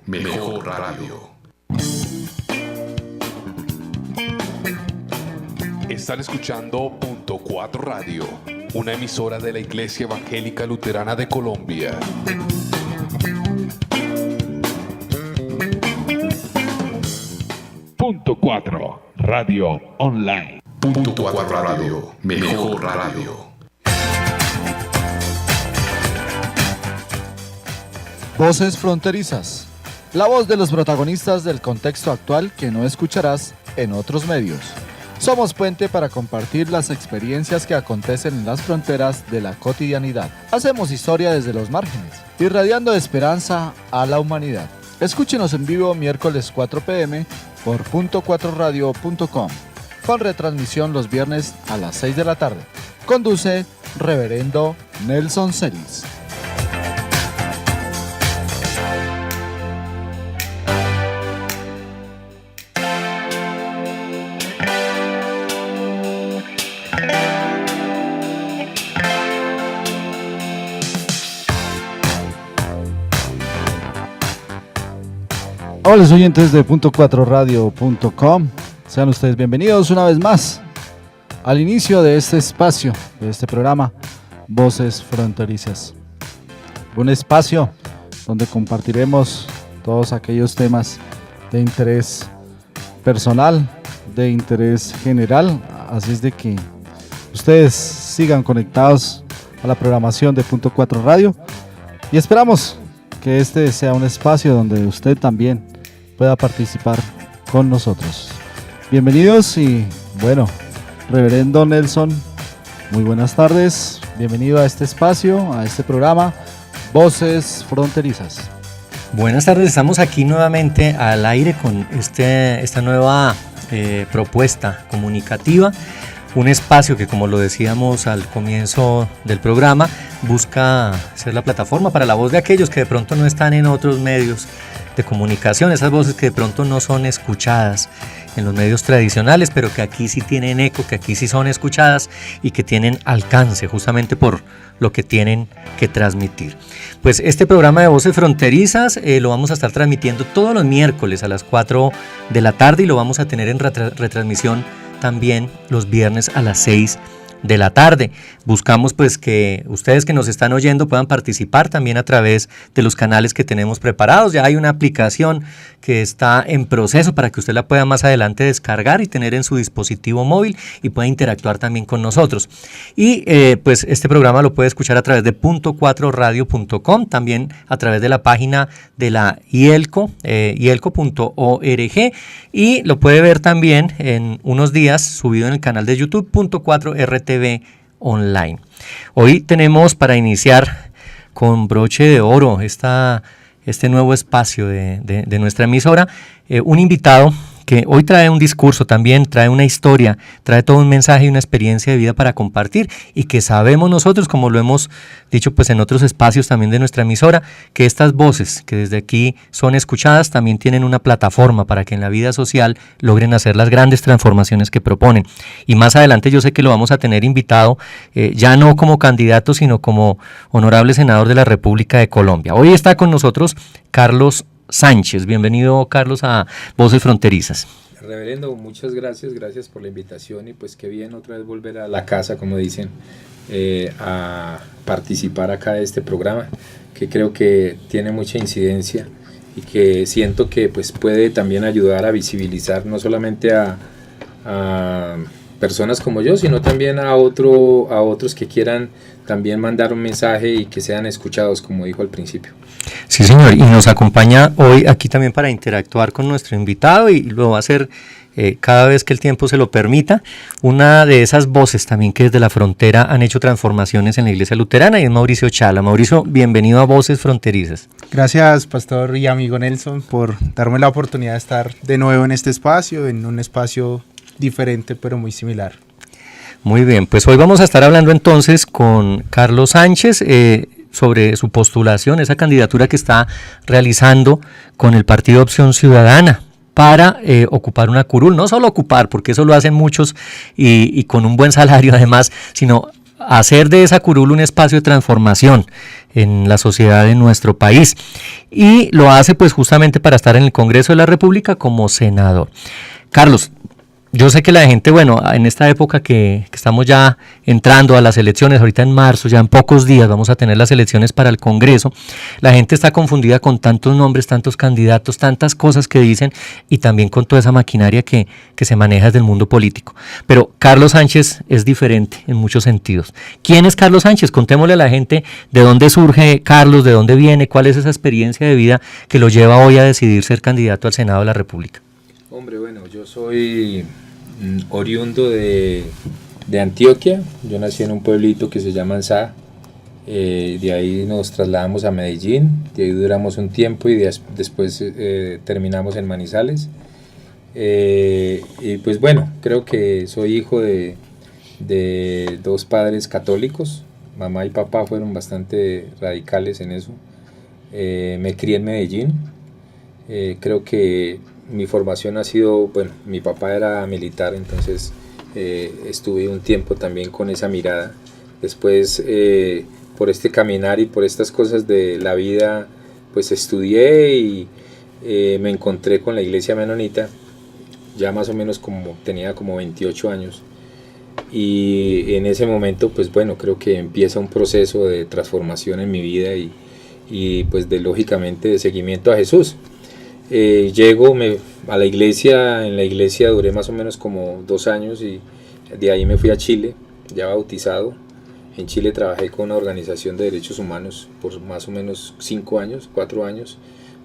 mejor radio. Están escuchando Punto 4 Radio, una emisora de la Iglesia Evangélica Luterana de Colombia. Punto 4 Radio Online. Punto 4 Radio, mejor radio. Voces fronterizas. La voz de los protagonistas del contexto actual que no escucharás en otros medios. Somos puente para compartir las experiencias que acontecen en las fronteras de la cotidianidad. Hacemos historia desde los márgenes, irradiando esperanza a la humanidad. Escúchenos en vivo miércoles 4 p.m. por .4radio.com, con retransmisión los viernes a las 6 de la tarde. Conduce Reverendo Nelson Celis. Hola oyentes de .4radio.com, sean ustedes bienvenidos una vez más al inicio de este espacio, de este programa Voces Fronterizas. Un espacio donde compartiremos todos aquellos temas de interés personal, de interés general, así es de que ustedes sigan conectados a la programación de .4 Radio y esperamos que este sea un espacio donde usted también pueda participar con nosotros. Bienvenidos y bueno, Reverendo Nelson, muy buenas tardes, bienvenido a este espacio, a este programa Voces Fronterizas. Buenas tardes, estamos aquí nuevamente al aire con esta nueva propuesta comunicativa, un espacio que, como lo decíamos al comienzo del programa, busca ser la plataforma para la voz de aquellos que de pronto no están en otros medios de comunicación, esas voces que de pronto no son escuchadas en los medios tradicionales, pero que aquí sí tienen eco, que aquí sí son escuchadas y que tienen alcance justamente por lo que tienen que transmitir. Pues este programa de Voces Fronterizas lo vamos a estar transmitiendo todos los miércoles a las 4 de la tarde y lo vamos a tener en retransmisión también los viernes a las 6 de la tarde. Buscamos pues que ustedes que nos están oyendo puedan participar también a través de los canales que tenemos preparados. Ya hay una aplicación que está en proceso para que usted la pueda más adelante descargar y tener en su dispositivo móvil y pueda interactuar también con nosotros. Y pues este programa lo puede escuchar a través de .4radio.com, también a través de la página de la IELCO, ielco.org, y lo puede ver también en unos días subido en el canal de YouTube .4RTV Online. Hoy tenemos para iniciar con broche de oro este nuevo espacio de nuestra emisora, un invitado que hoy trae un discurso también, trae una historia, trae todo un mensaje y una experiencia de vida para compartir y que sabemos nosotros, como lo hemos dicho pues en otros espacios también de nuestra emisora, que estas voces que desde aquí son escuchadas también tienen una plataforma para que en la vida social logren hacer las grandes transformaciones que proponen. Y más adelante yo sé que lo vamos a tener invitado, ya no como candidato, sino como honorable senador de la República de Colombia. Hoy está con nosotros Carlos Sánchez. Bienvenido, Carlos, a Voces Fronterizas. Reverendo, muchas gracias por la invitación y pues qué bien otra vez volver a la casa, como dicen, a participar acá de este programa, que creo que tiene mucha incidencia y que siento que pues puede también ayudar a visibilizar no solamente a personas como yo, sino también a otros que quieran también mandar un mensaje y que sean escuchados, como dijo al principio. Sí, señor, y nos acompaña hoy aquí también para interactuar con nuestro invitado y lo va a hacer cada vez que el tiempo se lo permita, una de esas voces también que desde la frontera han hecho transformaciones en la Iglesia Luterana, y es Mauricio Chala. Mauricio, bienvenido a Voces Fronterizas. Gracias, pastor y amigo Nelson, por darme la oportunidad de estar de nuevo en este espacio, en un espacio diferente pero muy similar. Muy bien, pues hoy vamos a estar hablando entonces con Carlos Sánchez sobre su postulación, esa candidatura que está realizando con el Partido Opción Ciudadana para ocupar una curul, no solo ocupar, porque eso lo hacen muchos y con un buen salario además, sino hacer de esa curul un espacio de transformación en la sociedad de nuestro país. Y lo hace pues justamente para estar en el Congreso de la República como senador. Carlos, yo sé que la gente, bueno, en esta época que estamos ya entrando a las elecciones, ahorita en marzo, ya en pocos días vamos a tener las elecciones para el Congreso, la gente está confundida con tantos nombres, tantos candidatos, tantas cosas que dicen y también con toda esa maquinaria que se maneja desde el mundo político. Pero Carlos Sánchez es diferente en muchos sentidos. ¿Quién es Carlos Sánchez? Contémosle a la gente de dónde surge Carlos, de dónde viene, cuál es esa experiencia de vida que lo lleva hoy a decidir ser candidato al Senado de la República. Hombre, bueno, yo soy oriundo de Antioquia. Yo nací en un pueblito que se llama Ansá. De ahí nos trasladamos a Medellín, de ahí duramos un tiempo y después terminamos en Manizales. Y pues bueno, creo que soy hijo de dos padres católicos. Mamá y papá fueron bastante radicales en eso. Me crié en Medellín. Creo que mi formación ha sido, bueno, mi papá era militar, entonces estuve un tiempo también con esa mirada. Después, por este caminar y por estas cosas de la vida, pues estudié y me encontré con la iglesia menonita, ya más o menos tenía como 28 años. Y en ese momento, pues bueno, creo que empieza un proceso de transformación en mi vida y pues lógicamente de seguimiento a Jesús. Llego a la iglesia, en la iglesia duré más o menos como 2 años y de ahí me fui a Chile, ya bautizado. En Chile trabajé con una organización de derechos humanos por más o menos 5 años, 4 años.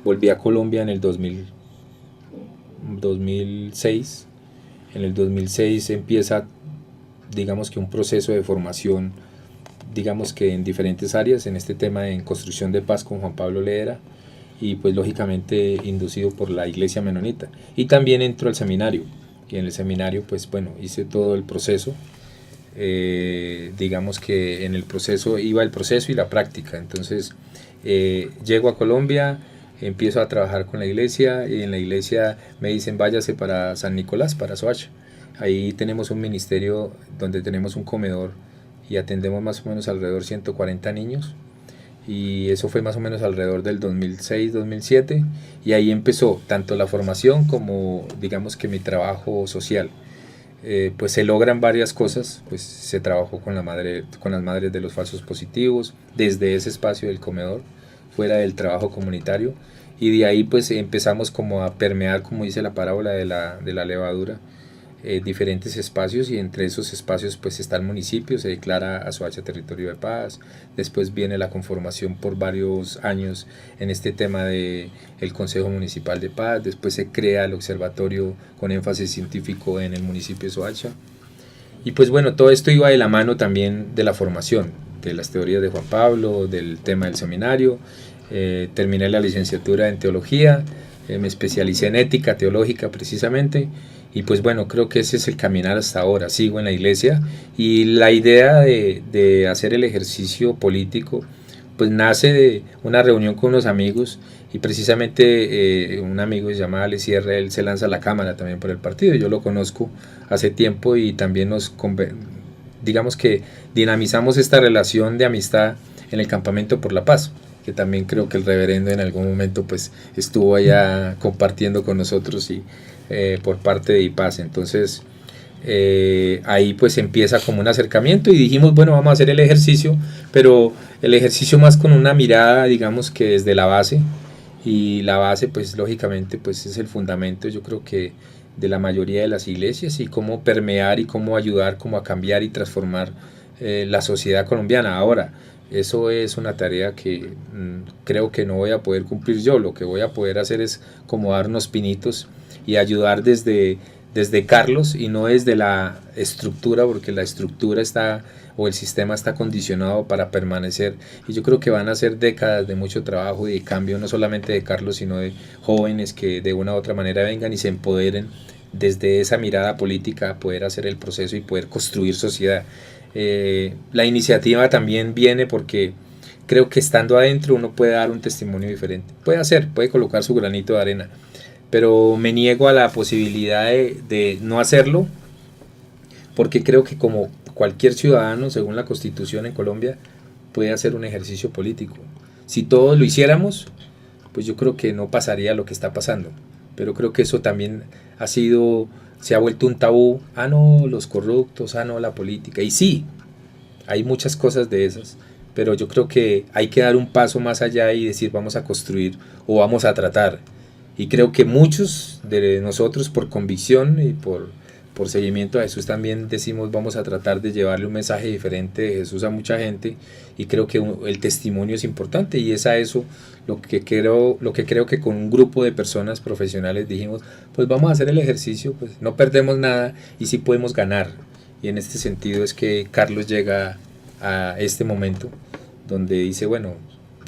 Volví a Colombia en el 2006. En el 2006 empieza, digamos que un proceso de formación, digamos que en diferentes áreas, en este tema en construcción de paz con Juan Pablo Lehera, y pues lógicamente inducido por la iglesia menonita. Y también entró al seminario, y en el seminario pues bueno, hice todo el proceso, digamos que en el proceso iba el proceso y la práctica. Entonces llego a Colombia, empiezo a trabajar con la iglesia, y en la iglesia me dicen váyase para San Nicolás, para Soacha. Ahí tenemos un ministerio donde tenemos un comedor y atendemos más o menos alrededor de 140 niños. Y eso fue más o menos alrededor del 2006-2007, y ahí empezó tanto la formación como digamos que mi trabajo social. Pues se logran varias cosas, pues se trabajó con las madres de los falsos positivos, desde ese espacio del comedor, fuera del trabajo comunitario, y de ahí pues empezamos como a permear, como dice la parábola de la levadura, diferentes espacios, y entre esos espacios pues está el municipio, se declara a Soacha territorio de paz. Después viene la conformación por varios años en este tema de el Consejo Municipal de Paz. Después se crea el observatorio con énfasis científico en el municipio de Soacha, y pues bueno, todo esto iba de la mano también de la formación, de las teorías de Juan Pablo, del tema del seminario. Terminé la licenciatura en teología, me especialicé en ética teológica precisamente. Y pues bueno, creo que ese es el caminar hasta ahora. Sigo en la iglesia, y la idea de hacer el ejercicio político pues nace de una reunión con unos amigos, y precisamente un amigo se llama Ale Sierra, él se lanza a la cámara también por el partido. Yo lo conozco hace tiempo y también digamos que dinamizamos esta relación de amistad en el Campamento por la Paz, que también creo que el reverendo en algún momento pues estuvo allá compartiendo con nosotros, y por parte de IPAS. Entonces ahí pues empieza como un acercamiento, y dijimos bueno, vamos a hacer el ejercicio, pero el ejercicio más con una mirada digamos que desde la base, y la base pues lógicamente pues es el fundamento, yo creo que de la mayoría de las iglesias, y cómo permear y cómo ayudar como a cambiar y transformar la sociedad colombiana. Ahora, eso es una tarea que creo que no voy a poder cumplir yo. Lo que voy a poder hacer es como dar unos pinitos y ayudar desde Carlos, y no desde la estructura, porque la estructura está, o el sistema está condicionado para permanecer, y yo creo que van a ser décadas de mucho trabajo y de cambio, no solamente de Carlos, sino de jóvenes que de una u otra manera vengan y se empoderen desde esa mirada política a poder hacer el proceso y poder construir sociedad. La iniciativa también viene porque creo que estando adentro uno puede dar un testimonio diferente, puede colocar su granito de arena, pero me niego a la posibilidad de no hacerlo, porque creo que como cualquier ciudadano, según la Constitución en Colombia, puede hacer un ejercicio político. Si todos lo hiciéramos, pues yo creo que no pasaría lo que está pasando. Pero creo que eso también se ha vuelto un tabú. Ah, no, los corruptos, ah, no, la política. Y sí, hay muchas cosas de esas, pero yo creo que hay que dar un paso más allá y decir vamos a construir o vamos a tratar. Y creo que muchos de nosotros por convicción y por seguimiento a Jesús también decimos vamos a tratar de llevarle un mensaje diferente de Jesús a mucha gente, y creo que el testimonio es importante, y es a eso lo que creo que con un grupo de personas profesionales dijimos, pues vamos a hacer el ejercicio, pues no perdemos nada y sí podemos ganar. Y en este sentido es que Carlos llega a este momento donde dice, bueno,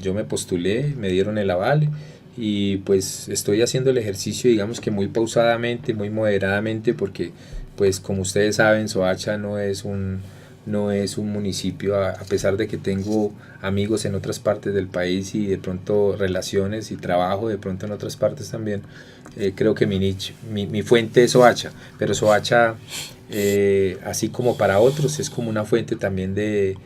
yo me postulé, me dieron el aval y pues estoy haciendo el ejercicio, digamos que muy pausadamente, muy moderadamente, porque pues como ustedes saben, Soacha no es un municipio, a pesar de que tengo amigos en otras partes del país y de pronto relaciones y trabajo de pronto en otras partes también, creo que mi fuente es Soacha, pero Soacha, así como para otros, es como una fuente también de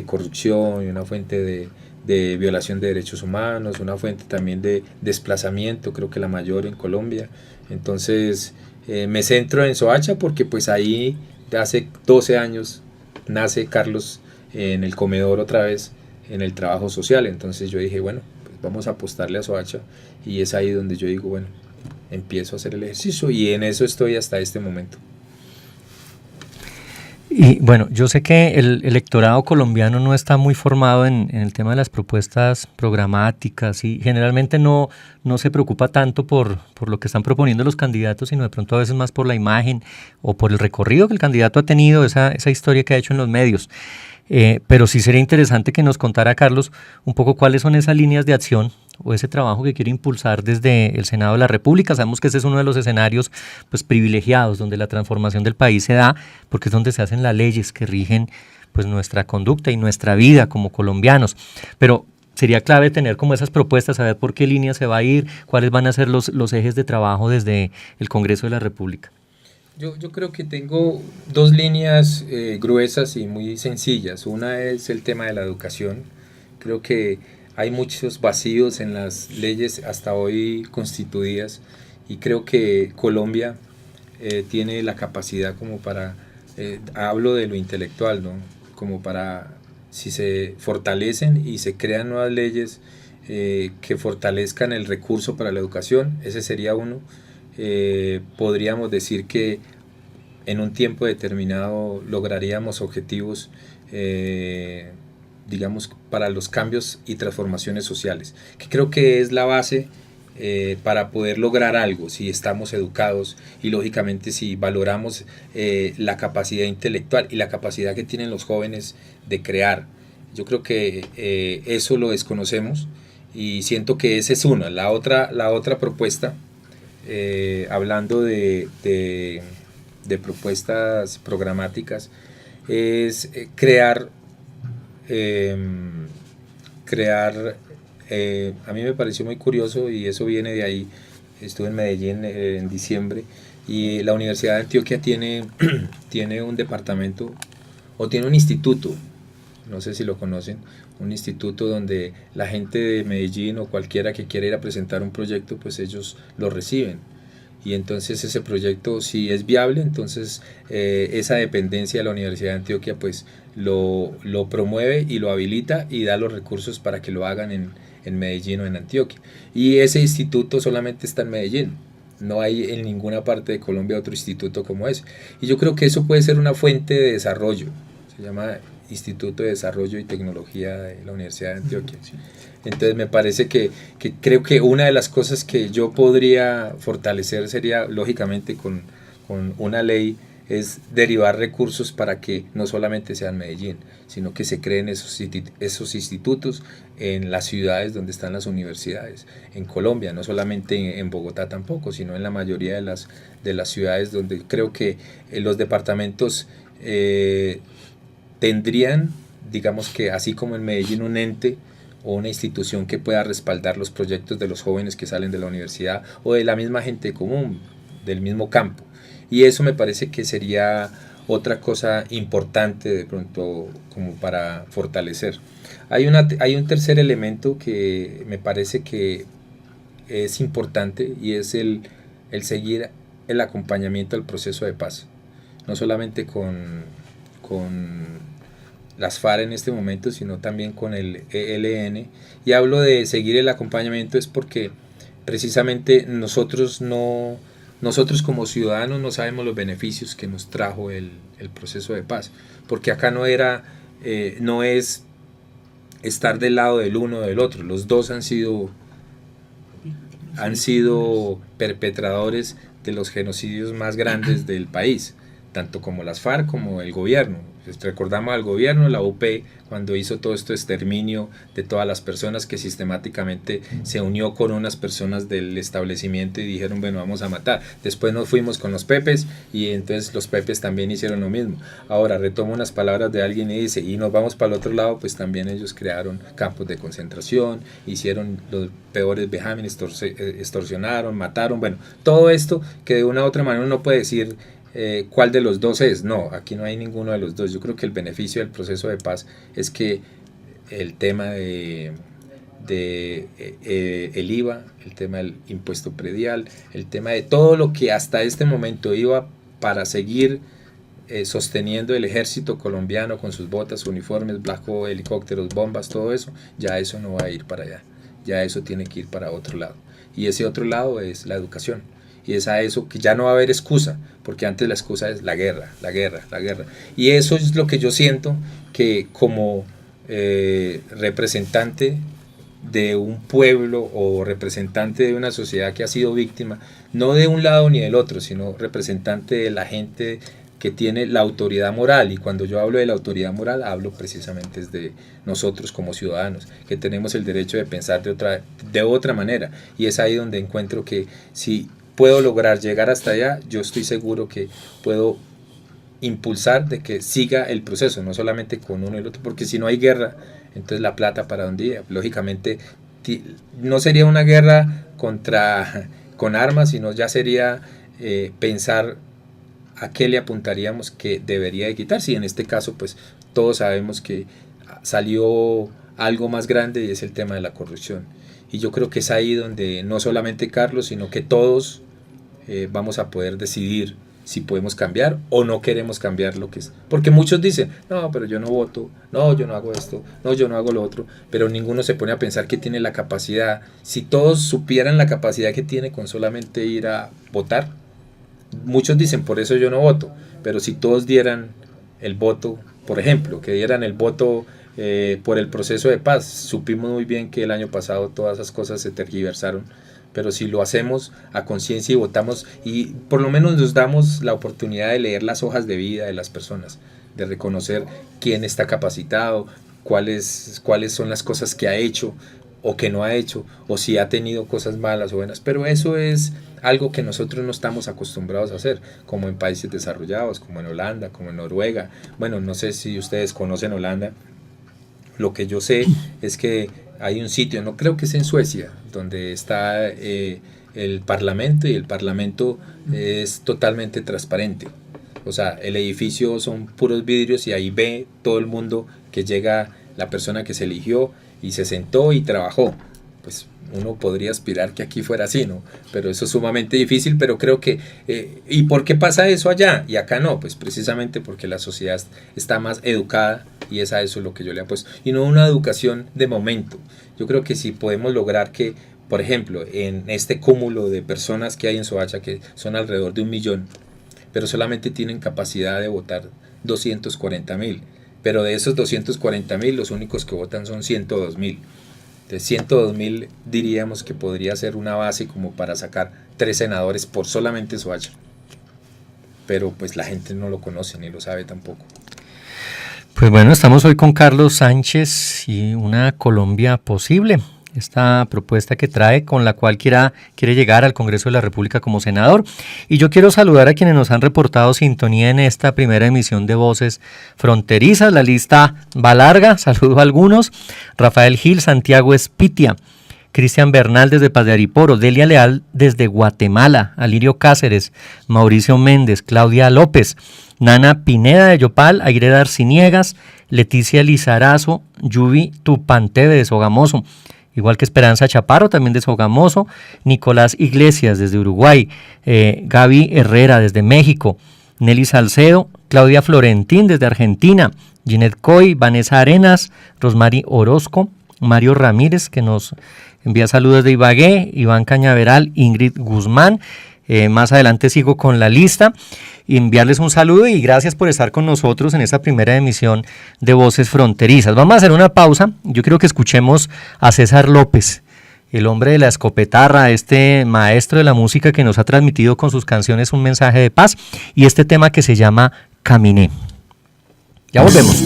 corrupción y una fuente de violación de derechos humanos, una fuente también de desplazamiento, creo que la mayor en Colombia. Entonces me centro en Soacha porque pues ahí hace 12 años nace Carlos en el comedor otra vez, en el trabajo social. Entonces yo dije, bueno, pues vamos a apostarle a Soacha, y es ahí donde yo digo, bueno, empiezo a hacer el ejercicio, y en eso estoy hasta este momento. Y bueno, yo sé que el electorado colombiano no está muy formado en el tema de las propuestas programáticas, y generalmente no se preocupa tanto por lo que están proponiendo los candidatos, sino de pronto a veces más por la imagen o por el recorrido que el candidato ha tenido, esa historia que ha hecho en los medios. Pero sí sería interesante que nos contara, Carlos, un poco cuáles son esas líneas de acción o ese trabajo que quiere impulsar desde el Senado de la República. Sabemos que ese es uno de los escenarios pues privilegiados donde la transformación del país se da, porque es donde se hacen las leyes que rigen pues nuestra conducta y nuestra vida como colombianos. Pero sería clave tener como esas propuestas, saber por qué línea se va a ir, cuáles van a ser los ejes de trabajo desde el Congreso de la República. Yo creo que tengo dos líneas gruesas y muy sencillas. Una es el tema de la educación. Creo que hay muchos vacíos en las leyes hasta hoy constituidas, y creo que Colombia tiene la capacidad como para, hablo de lo intelectual, ¿no? Como para, si se fortalecen y se crean nuevas leyes que fortalezcan el recurso para la educación, ese sería uno. Podríamos decir que en un tiempo determinado lograríamos objetivos digamos para los cambios y transformaciones sociales, que creo que es la base para poder lograr algo, si estamos educados y lógicamente si valoramos la capacidad intelectual y la capacidad que tienen los jóvenes de crear. Yo creo que eso lo desconocemos, y siento que esa es una. La otra propuesta, hablando de propuestas programáticas, es crear, a mí me pareció muy curioso, y eso viene de ahí. Estuve en Medellín en diciembre, y la Universidad de Antioquia tiene un departamento, o tiene un instituto, no sé si lo conocen, un instituto donde la gente de Medellín o cualquiera que quiera ir a presentar un proyecto, pues ellos lo reciben. Y entonces ese proyecto, si es viable, entonces esa dependencia de la Universidad de Antioquia pues lo promueve y lo habilita y da los recursos para que lo hagan en Medellín o en Antioquia. Y ese instituto solamente está en Medellín, no hay en ninguna parte de Colombia otro instituto como ese. Y yo creo que eso puede ser una fuente de desarrollo, se llama Instituto de Desarrollo y Tecnología de la Universidad de Antioquia. Entonces me parece que creo que una de las cosas que yo podría fortalecer sería, lógicamente con una ley, es derivar recursos para que no solamente sea en Medellín, sino que se creen esos institutos en las ciudades donde están las universidades, en Colombia, no solamente en Bogotá tampoco, sino en la mayoría de las ciudades donde creo que los departamentos tendrían, digamos que así como en Medellín, un ente o una institución que pueda respaldar los proyectos de los jóvenes que salen de la universidad o de la misma gente común, del mismo campo. Y eso me parece que sería otra cosa importante de pronto como para fortalecer. Hay un tercer elemento que me parece que es importante y es el seguir el acompañamiento al proceso de paz, no solamente con las FARC en este momento, sino también con el ELN. Y hablo de seguir el acompañamiento es porque precisamente nosotros como ciudadanos no sabemos los beneficios que nos trajo el proceso de paz, porque acá no es estar del lado del uno o del otro, los dos han sido perpetradores de los genocidios más grandes del país, tanto como las FARC como el gobierno. Recordamos al gobierno, la UP, cuando hizo todo este exterminio de todas las personas, que sistemáticamente se unió con unas personas del establecimiento y dijeron, bueno, vamos a matar. Después nos fuimos con los Pepes y entonces los Pepes también hicieron lo mismo. Ahora retomo unas palabras de alguien y dice, y nos vamos para el otro lado, pues también ellos crearon campos de concentración, hicieron los peores vejámenes, extorsionaron, mataron, bueno, todo esto que de una u otra manera uno puede decir cuál de los dos es. No, aquí no hay ninguno de los dos. Yo creo que el beneficio del proceso de paz es que el tema el IVA, el tema del impuesto predial, el tema de todo lo que hasta este momento iba para seguir sosteniendo el ejército colombiano con sus botas, uniformes, blanco, helicópteros, bombas, todo eso, ya eso no va a ir para allá, ya eso tiene que ir para otro lado, y ese otro lado es la educación. Y es a eso que ya no va a haber excusa, porque antes la excusa es la guerra. Y eso es lo que yo siento que como representante de un pueblo o representante de una sociedad que ha sido víctima, no de un lado ni del otro, sino representante de la gente que tiene la autoridad moral. Y cuando yo hablo de la autoridad moral, hablo precisamente de nosotros como ciudadanos, que tenemos el derecho de pensar de otra manera. Y es ahí donde encuentro que si puedo lograr llegar hasta allá, yo estoy seguro que puedo impulsar de que siga el proceso, no solamente con uno y el otro, porque si no hay guerra, entonces la plata para dónde iba. Lógicamente no sería una guerra con armas, sino ya sería pensar a qué le apuntaríamos que debería de quitarse, y en este caso pues todos sabemos que salió algo más grande y es el tema de la corrupción. Y yo creo que es ahí donde no solamente Carlos, sino que todos vamos a poder decidir si podemos cambiar o no queremos cambiar lo que es. Porque muchos dicen, no, pero yo no voto, no, yo no hago esto, no, yo no hago lo otro, pero ninguno se pone a pensar que tiene la capacidad. Si todos supieran la capacidad que tiene con solamente ir a votar, muchos dicen, por eso yo no voto, pero si todos dieran el voto, por ejemplo, que dieran el voto por el proceso de paz, supimos muy bien que el año pasado todas esas cosas se tergiversaron, pero si lo hacemos a conciencia y votamos, y por lo menos nos damos la oportunidad de leer las hojas de vida de las personas, de reconocer quién está capacitado, cuáles son las cosas que ha hecho o que no ha hecho, o si ha tenido cosas malas o buenas, pero eso es algo que nosotros no estamos acostumbrados a hacer, como en países desarrollados, como en Holanda, como en Noruega. Bueno, no sé si ustedes conocen Holanda. Lo que yo sé es que hay un sitio, no creo que es en Suecia, donde está el parlamento, y el parlamento es totalmente transparente. O sea, el edificio son puros vidrios y ahí ve todo el mundo que llega, la persona que se eligió y se sentó y trabajó. Pues uno podría aspirar que aquí fuera así, ¿no? Pero eso es sumamente difícil, pero creo que... ¿y por qué pasa eso allá y acá no? Pues precisamente porque la sociedad está más educada, y es a eso lo que yo le apuesto. Y no una educación de momento. Yo creo que si podemos lograr que, por ejemplo, en este cúmulo de personas que hay en Soacha, que son alrededor de 1 millón, pero solamente tienen capacidad de votar 240.000, pero de esos 240.000 los únicos que votan son 102.000. De 102.000 diríamos que podría ser una base como para sacar 3 senadores por solamente Soacha, pero pues la gente no lo conoce ni lo sabe tampoco. Pues bueno, estamos hoy con Carlos Sánchez y una Colombia posible. Esta propuesta que trae, con la cual quiere llegar al Congreso de la República como senador. Y yo quiero saludar a quienes nos han reportado sintonía en esta primera emisión de Voces Fronterizas. La lista va larga, saludo a algunos. Rafael Gil, Santiago Espitia, Cristian Bernal desde Paz de Ariporo, Delia Leal desde Guatemala, Alirio Cáceres, Mauricio Méndez, Claudia López, Nana Pineda de Yopal, Aguirre Arciniegas, Leticia Lizarazo, Yubi Tupanteve de Sogamoso, igual que Esperanza Chaparro, también de Sogamoso, Nicolás Iglesias desde Uruguay, Gaby Herrera desde México, Nelly Salcedo, Claudia Florentín desde Argentina, Ginette Coy, Vanessa Arenas, Rosmary Orozco, Mario Ramírez, que nos envía saludos de Ibagué, Iván Cañaveral, Ingrid Guzmán. Más adelante sigo con la lista y enviarles un saludo y gracias por estar con nosotros en esta primera emisión de Voces Fronterizas. Vamos a hacer una pausa. Yo quiero que escuchemos a César López, el hombre de la escopetarra, este maestro de la música que nos ha transmitido con sus canciones un mensaje de paz y este tema que se llama Caminé. Ya volvemos.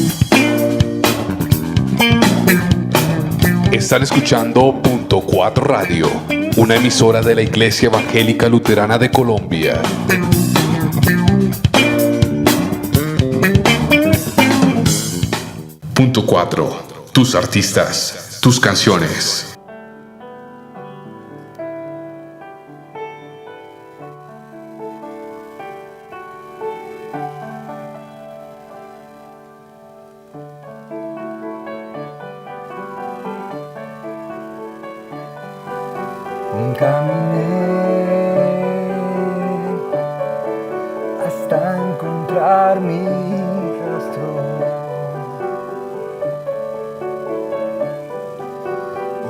Están escuchando Punto 4 Radio, una emisora de la Iglesia Evangélica Luterana de Colombia. Punto 4. Tus artistas, tus canciones. Caminé hasta encontrar mi rastro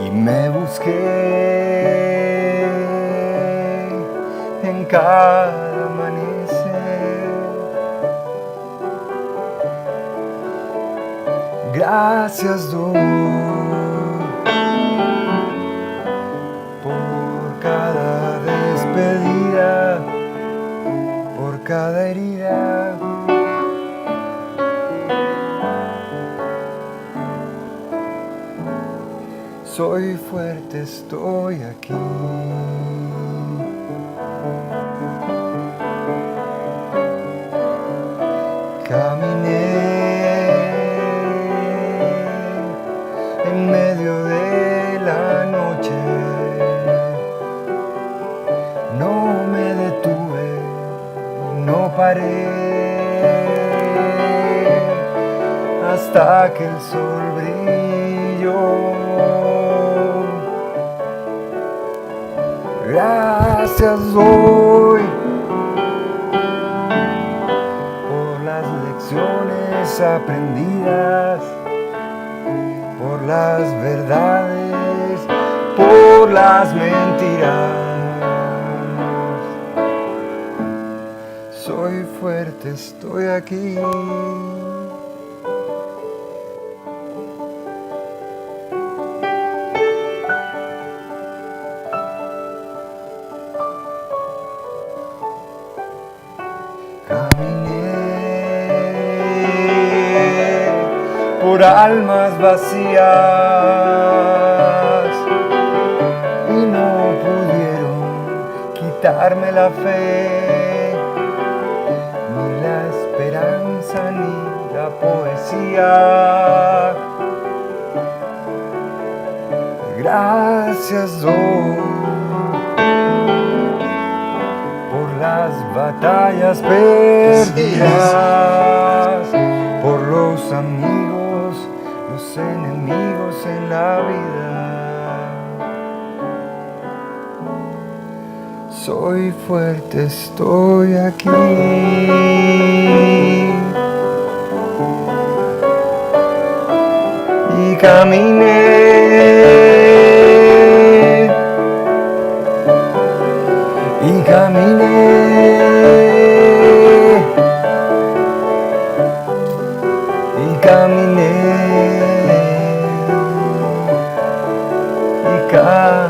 y me busqué en cada amanecer. Gracias doy cada despedida, por cada herida. Soy fuerte, estoy aquí. Caminé en medio de la noche. No me detuve, no paré, hasta que el sol brilló. Gracias doy por las lecciones aprendidas, por las verdades, por las mentiras. Soy fuerte, estoy aquí. Caminé por almas vacías y no pudieron quitarme la fe, ni la esperanza, ni la poesía. Gracias doy por las batallas perdidas, por los amigos, los enemigos en la vida. Soy fuerte, estoy aquí. Y caminé. Y caminé. Y caminé. Y caminé.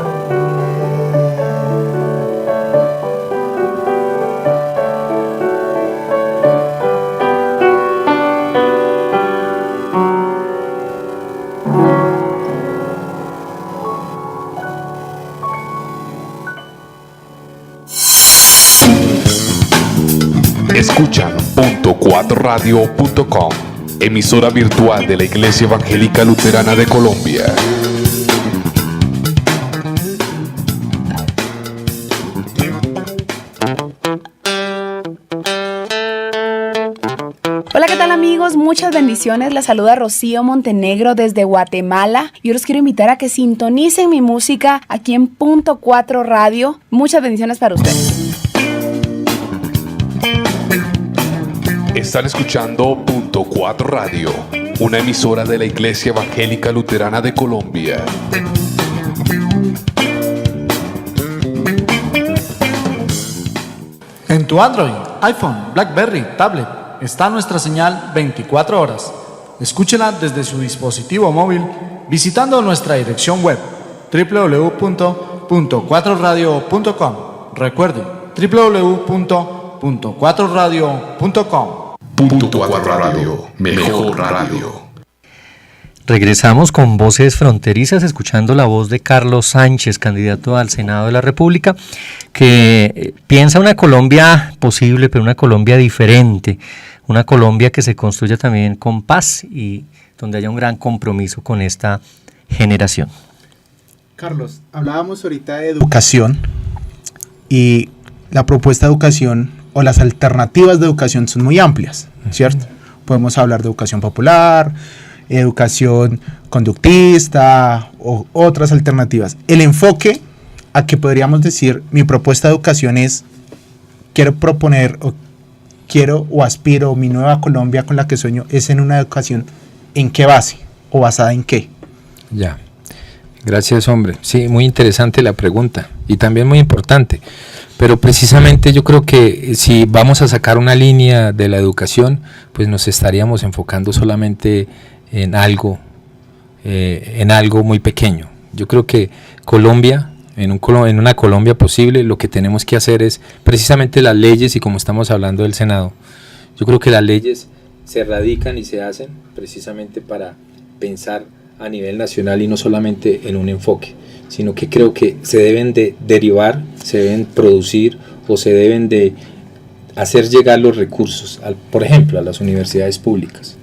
Escuchan .4radio.com, emisora virtual de la Iglesia Evangélica Luterana de Colombia. muchas bendiciones. La saluda Rocío Montenegro desde Guatemala. Yo los quiero invitar a que sintonicen mi música aquí en Punto 4 Radio. Muchas bendiciones para ustedes. Están escuchando Punto 4 Radio, una emisora de la Iglesia Evangélica Luterana de Colombia. En tu Android, iPhone, BlackBerry, tablet, está nuestra señal 24 horas. Escúchela desde su dispositivo móvil visitando nuestra dirección web www.punto4radio.com. Recuerde, www.punto4radio.com. Punto 4 Radio, mejor radio. Regresamos con Voces Fronterizas, escuchando la voz de Carlos Sánchez, candidato al Senado de la República, que piensa una Colombia posible, pero una Colombia diferente, una Colombia que se construya también con paz y donde haya un gran compromiso con esta generación. Carlos, hablábamos ahorita de educación y la propuesta de educación o las alternativas de educación son muy amplias, ¿cierto? Podemos hablar de educación popular, educación conductista o otras alternativas. El enfoque a que podríamos decir mi propuesta de educación es quiero proponer o quiero o aspiro mi nueva Colombia con la que sueño es en una educación ¿en qué base o basada en qué? Ya, gracias hombre. Sí, muy interesante la pregunta y también muy importante. Pero precisamente yo creo que si vamos a sacar una línea de la educación, pues nos estaríamos enfocando solamente en algo muy pequeño. Yo creo que Colombia, en una Colombia posible, lo que tenemos que hacer es precisamente las leyes, y como estamos hablando del Senado, yo creo que las leyes se radican y se hacen precisamente para pensar a nivel nacional y no solamente en un enfoque, sino que creo que se deben de derivar, se deben producir o se deben de hacer llegar los recursos, por ejemplo, a las universidades públicas,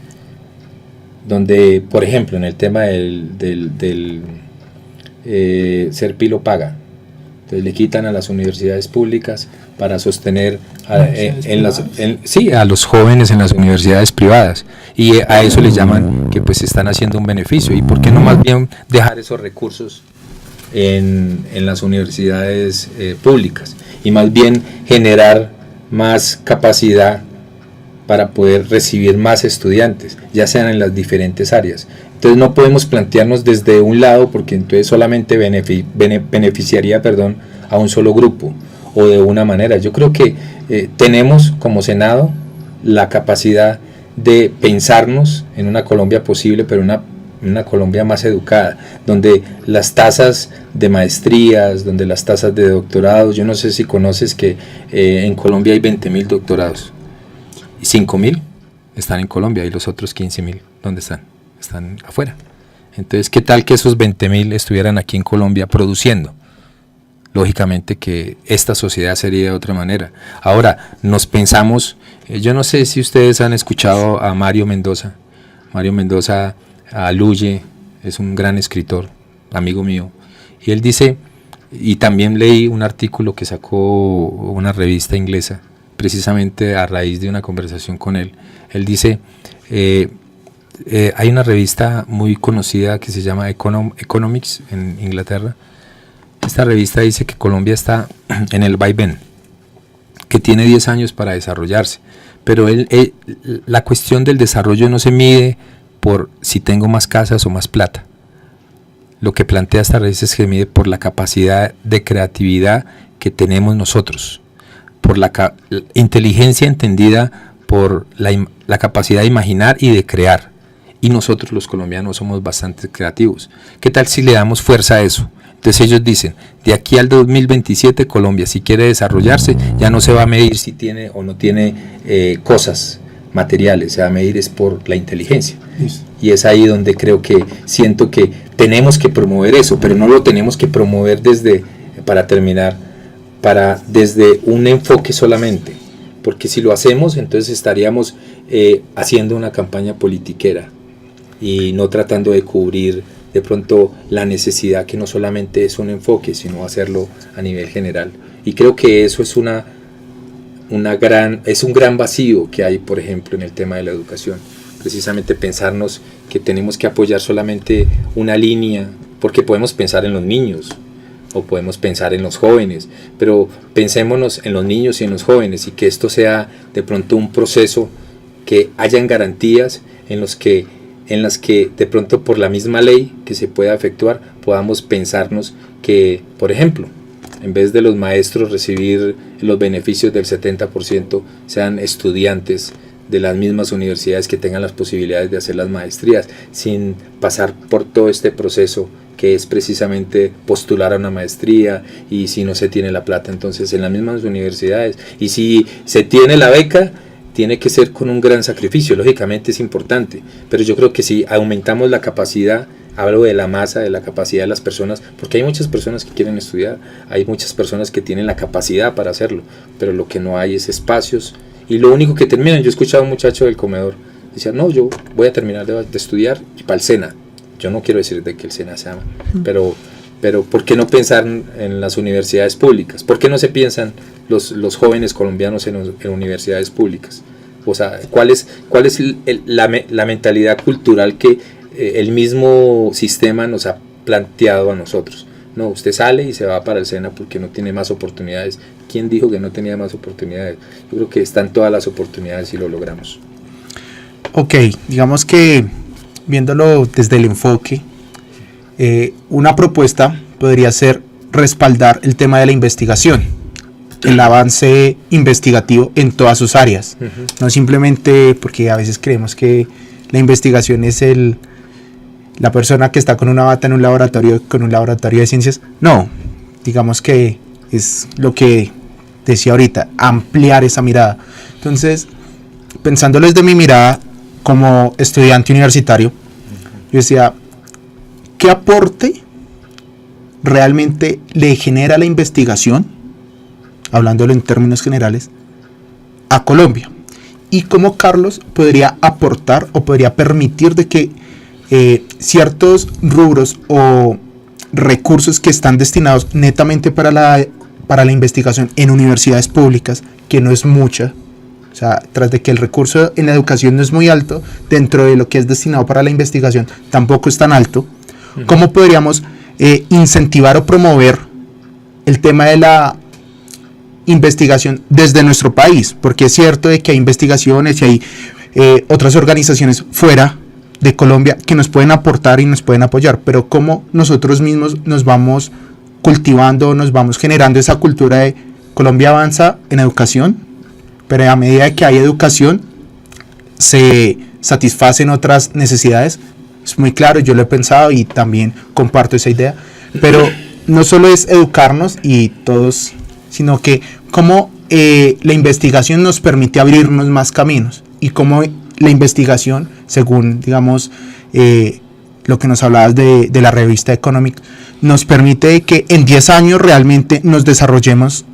donde, por ejemplo, en el tema del Serpilo paga, entonces le quitan a las universidades públicas para sostener a los jóvenes en las universidades privadas, y a eso les llaman que pues están haciendo un beneficio. ¿Y por qué no más bien dejar esos recursos en las universidades públicas y más bien generar más capacidad para poder recibir más estudiantes, ya sean en las diferentes áreas? Entonces no podemos plantearnos desde un lado, porque entonces solamente beneficiaría a un solo grupo o de una manera. Yo creo que tenemos como Senado la capacidad de pensarnos en una Colombia posible, pero una Colombia más educada, donde las tasas de maestrías, donde las tasas de doctorados, yo no sé si conoces que en Colombia hay 20.000 doctorados y 5.000 están en Colombia, y los otros 15.000, ¿dónde están? Están afuera. Entonces, ¿qué tal que esos 20.000 estuvieran aquí en Colombia produciendo? Lógicamente que esta sociedad sería de otra manera. Ahora, nos pensamos, yo no sé si ustedes han escuchado a Mario Mendoza. Mario Mendoza Aluye es un gran escritor, amigo mío, y él dice, y también leí un artículo que sacó una revista inglesa, precisamente a raíz de una conversación con él. Él dice, hay una revista muy conocida que se llama Economics en Inglaterra. Esta revista dice que Colombia está en el vaivén, que tiene 10 años para desarrollarse, pero la cuestión del desarrollo no se mide por si tengo más casas o más plata. Lo que plantea esta revista es que se mide por la capacidad de creatividad que tenemos nosotros, por la inteligencia entendida por la capacidad de imaginar y de crear. Y nosotros los colombianos somos bastante creativos. ¿Qué tal si le damos fuerza a eso? Entonces ellos dicen, de aquí al 2027 Colombia, si quiere desarrollarse, ya no se va a medir si tiene o no tiene cosas materiales, se va a medir es por la inteligencia. Y es ahí donde siento que tenemos que promover eso, pero no lo tenemos que promover desde un enfoque solamente, porque si lo hacemos, entonces estaríamos haciendo una campaña politiquera y no tratando de cubrir de pronto la necesidad, que no solamente es un enfoque, sino hacerlo a nivel general. Y creo que eso es un gran vacío que hay, por ejemplo, en el tema de la educación. precisamente pensarnos que tenemos que apoyar solamente una línea, porque podemos pensar en los niños o podemos pensar en los jóvenes, pero pensémonos en los niños y en los jóvenes, y que esto sea de pronto un proceso que hayan garantías en las que de pronto por la misma ley que se pueda efectuar podamos pensarnos que, por ejemplo, en vez de los maestros recibir los beneficios del 70%, sean estudiantes de las mismas universidades que tengan las posibilidades de hacer las maestrías sin pasar por todo este proceso que es precisamente postular a una maestría, y si no se tiene la plata, entonces en las mismas universidades, y si se tiene la beca, tiene que ser con un gran sacrificio, lógicamente es importante, pero yo creo que si aumentamos la capacidad, hablo de la masa, de la capacidad de las personas, porque hay muchas personas que quieren estudiar, hay muchas personas que tienen la capacidad para hacerlo, pero lo que no hay es espacios, y lo único que terminan, yo he escuchado a un muchacho del comedor, decía, no, yo voy a terminar de estudiar y para el SENA. Yo no quiero decir de que el SENA sea, pero ¿por qué no pensar en las universidades públicas? ¿Por qué no se piensan los jóvenes colombianos en universidades públicas? O sea, ¿cuál es la mentalidad cultural que el mismo sistema nos ha planteado a nosotros? No, usted sale y se va para el SENA porque no tiene más oportunidades. ¿Quién dijo que no tenía más oportunidades? Yo creo que están todas las oportunidades y lo logramos. Ok, digamos que viéndolo desde el enfoque, una propuesta podría ser respaldar el tema de la investigación, el avance investigativo en todas sus áreas, no simplemente porque a veces creemos que la investigación es la persona que está con una bata en un laboratorio, con un laboratorio de ciencias. No, digamos que es lo que decía ahorita, ampliar esa mirada. Entonces, pensándolo desde mi mirada como estudiante universitario, yo decía, ¿qué aporte realmente le genera la investigación, hablándolo en términos generales, a Colombia? Y cómo Carlos podría aportar o podría permitir de que ciertos rubros o recursos que están destinados netamente para la investigación en universidades públicas, que no es mucha, o sea, tras de que el recurso en la educación no es muy alto, dentro de lo que es destinado para la investigación tampoco es tan alto, ¿cómo podríamos incentivar o promover el tema de la investigación desde nuestro país? Porque es cierto de que hay investigaciones y hay otras organizaciones fuera de Colombia que nos pueden aportar y nos pueden apoyar, pero cómo nosotros mismos nos vamos cultivando, nos vamos generando esa cultura de Colombia avanza en educación, pero a medida que hay educación se satisfacen otras necesidades. Es muy claro, yo lo he pensado y también comparto esa idea, pero no solo es educarnos y todos, sino que cómo la investigación nos permite abrirnos más caminos, y cómo la investigación, según digamos lo que nos hablabas de la revista Economic, nos permite que en 10 años realmente nos desarrollemos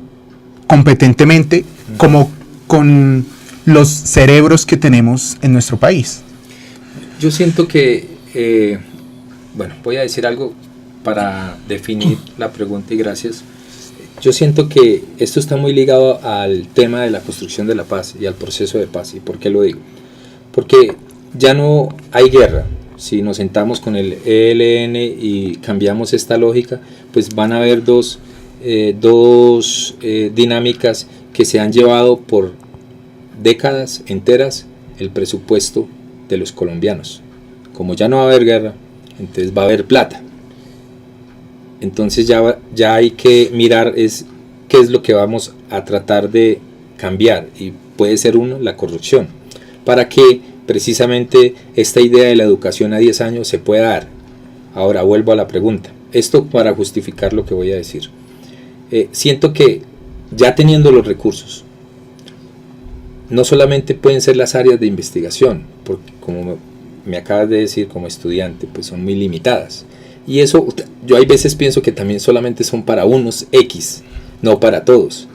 competentemente como con los cerebros que tenemos en nuestro país. Yo siento que, bueno, voy a decir algo para definir la pregunta y gracias. Yo siento que esto está muy ligado al tema de la construcción de la paz y al proceso de paz. ¿Y por qué lo digo? Porque ya no hay guerra. Si nos sentamos con el ELN y cambiamos esta lógica, pues van a haber dos dinámicas que se han llevado por décadas enteras el presupuesto de los colombianos. Como ya no va a haber guerra, entonces va a haber plata. Entonces ya hay que mirar qué es lo que vamos a tratar de cambiar, y puede ser uno, la corrupción, para que precisamente esta idea de la educación a 10 años se pueda dar. Ahora vuelvo a la pregunta, esto para justificar lo que voy a decir. Siento que ya teniendo los recursos, no solamente pueden ser las áreas de investigación, porque como me acabas de decir, como estudiante, pues son muy limitadas. Y eso, yo hay veces pienso que también solamente son para unos X, no para todos.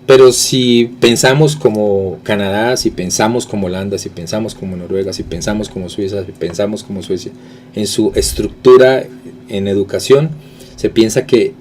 Pero si pensamos como Canadá, si pensamos como Holanda, si pensamos como Noruega, si pensamos como Suiza, si pensamos como Suecia, en su estructura en educación, se piensa que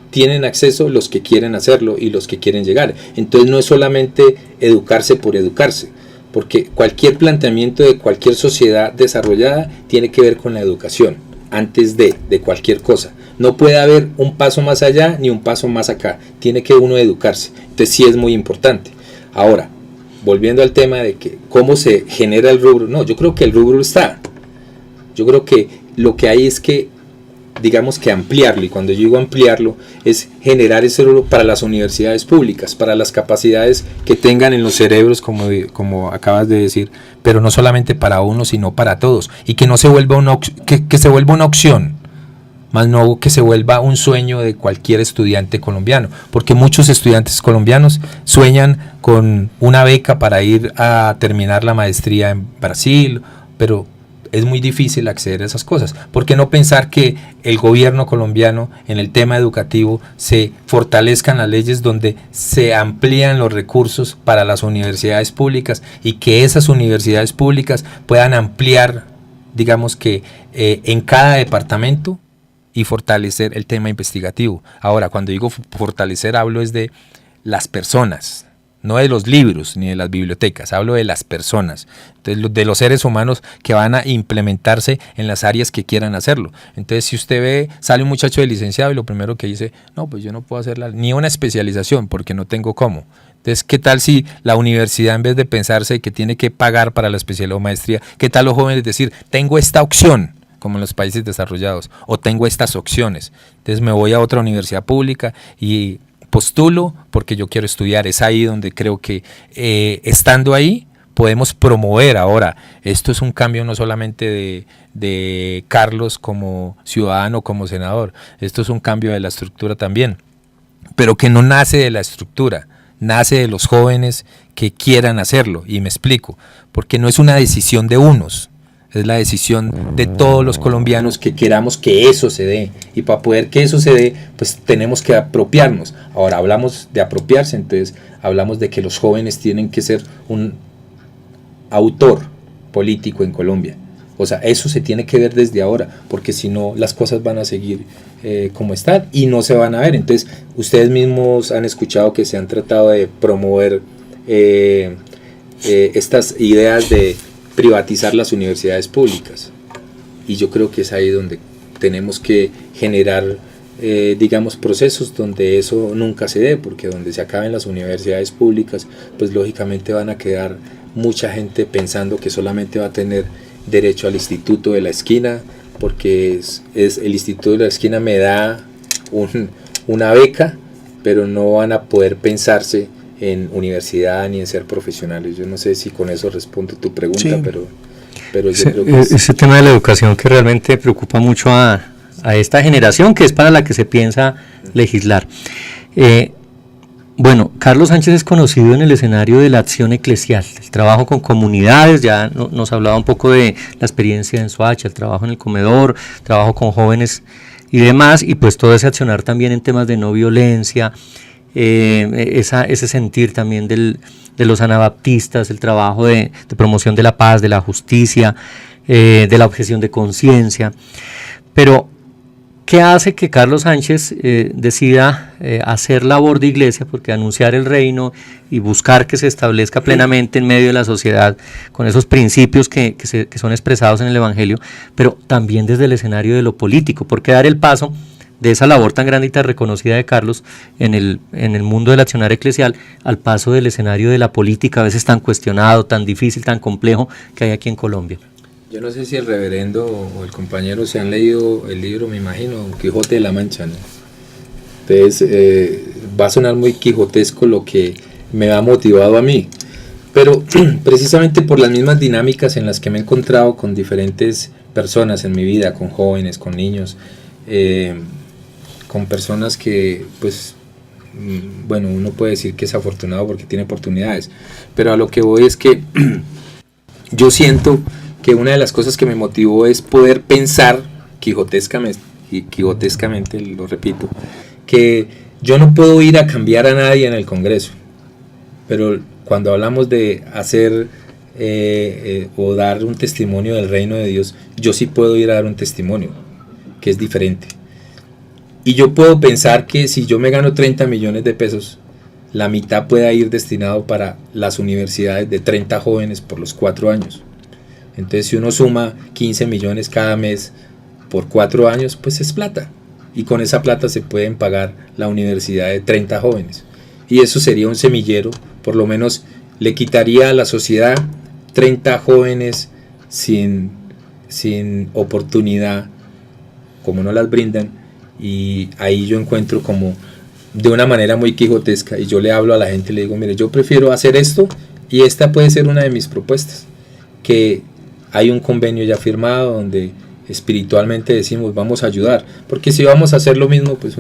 tienen acceso los que quieren hacerlo y los que quieren llegar. Entonces no es solamente educarse por educarse, porque cualquier planteamiento de cualquier sociedad desarrollada tiene que ver con la educación, antes de cualquier cosa. No puede haber un paso más allá ni un paso más acá, tiene que uno educarse, entonces sí es muy importante. Ahora, volviendo al tema de que cómo se genera el rubro, no, yo creo que el rubro está, yo creo que lo que hay es que, digamos que ampliarlo, y cuando yo digo ampliarlo es generar ese rubro para las universidades públicas, para las capacidades que tengan en los cerebros, como acabas de decir, pero no solamente para uno, sino para todos, y que no se vuelva que se vuelva una opción, más no que se vuelva un sueño de cualquier estudiante colombiano, porque muchos estudiantes colombianos sueñan con una beca para ir a terminar la maestría en Brasil, pero es muy difícil acceder a esas cosas. ¿Por qué no pensar que el gobierno colombiano en el tema educativo se fortalezcan las leyes donde se amplían los recursos para las universidades públicas y que esas universidades públicas puedan ampliar, digamos que en cada departamento, y fortalecer el tema investigativo? Ahora, cuando digo fortalecer, hablo es de las personas, no de los libros ni de las bibliotecas, hablo de las personas, entonces, de los seres humanos que van a implementarse en las áreas que quieran hacerlo. Entonces, si usted ve, sale un muchacho de licenciado y lo primero que dice, no, pues yo no puedo hacer ni una especialización porque no tengo cómo. Entonces, ¿qué tal si la universidad, en vez de pensarse que tiene que pagar para la especialidad o maestría, qué tal los jóvenes decir, tengo esta opción, como en los países desarrollados, o tengo estas opciones, entonces me voy a otra universidad pública y postulo porque yo quiero estudiar? Es ahí donde creo que estando ahí podemos promover. Ahora, esto es un cambio no solamente de Carlos como ciudadano, como senador, esto es un cambio de la estructura también, pero que no nace de la estructura, nace de los jóvenes que quieran hacerlo, y me explico, porque no es una decisión de unos, es la decisión de todos los colombianos que queramos que eso se dé, y para poder que eso se dé, pues tenemos que apropiarnos. Ahora hablamos de apropiarse, entonces hablamos de que los jóvenes tienen que ser un autor político en Colombia. O sea, eso se tiene que ver desde ahora, porque si no las cosas van a seguir como están y no se van a ver. Entonces ustedes mismos han escuchado que se han tratado de promover estas ideas de privatizar las universidades públicas, y yo creo que es ahí donde tenemos que generar digamos procesos donde eso nunca se dé, porque donde se acaben las universidades públicas, pues lógicamente van a quedar mucha gente pensando que solamente va a tener derecho al instituto de la esquina, porque es el instituto de la esquina me da una beca, pero no van a poder pensarse en universidad ni en ser profesionales. Yo no sé si con eso respondo tu pregunta, sí. pero yo creo que ese tema de la educación que realmente preocupa mucho a esta generación, que es para la que se piensa legislar. Bueno, Carlos Sánchez es conocido en el escenario de la acción eclesial, el trabajo con comunidades, ya nos hablaba un poco de la experiencia en Soacha, el trabajo en el comedor, trabajo con jóvenes y demás, y pues todo ese accionar también en temas de no violencia, ese sentir también de los anabaptistas, el trabajo de promoción de la paz, de la justicia, de la objeción de conciencia. Pero, ¿qué hace que Carlos Sánchez decida hacer labor de iglesia? Porque anunciar el reino y buscar que se establezca plenamente en medio de la sociedad con esos principios que son expresados en el Evangelio, pero también desde el escenario de lo político. ¿Por qué dar el paso de esa labor tan grande y tan reconocida de Carlos en el mundo del accionar eclesial al paso del escenario de la política, a veces tan cuestionado, tan difícil, tan complejo que hay aquí en Colombia? Yo no sé si el reverendo o el compañero se han leído el libro, me imagino, Quijote de la Mancha, ¿no? Entonces va a sonar muy quijotesco lo que me ha motivado a mí, pero precisamente por las mismas dinámicas en las que me he encontrado con diferentes personas en mi vida, con jóvenes, con niños, con personas que, pues, bueno, uno puede decir que es afortunado porque tiene oportunidades, pero a lo que voy es que yo siento que una de las cosas que me motivó es poder pensar quijotescamente, lo repito, que yo no puedo ir a cambiar a nadie en el Congreso, pero cuando hablamos de hacer o dar un testimonio del reino de Dios, yo sí puedo ir a dar un testimonio que es diferente. Y yo puedo pensar que si yo me gano 30 millones de pesos la mitad pueda ir destinado para las universidades de 30 jóvenes por los 4 años. Entonces si uno suma 15 millones cada mes por 4 años, pues es plata. Y con esa plata se pueden pagar la universidad de 30 jóvenes. Y eso sería un semillero, por lo menos le quitaría a la sociedad 30 jóvenes sin oportunidad, como no las brindan. Y ahí yo encuentro como de una manera muy quijotesca, y yo le hablo a la gente y le digo, mire, yo prefiero hacer esto, y esta puede ser una de mis propuestas, que hay un convenio ya firmado donde espiritualmente decimos vamos a ayudar, porque si vamos a hacer lo mismo, pues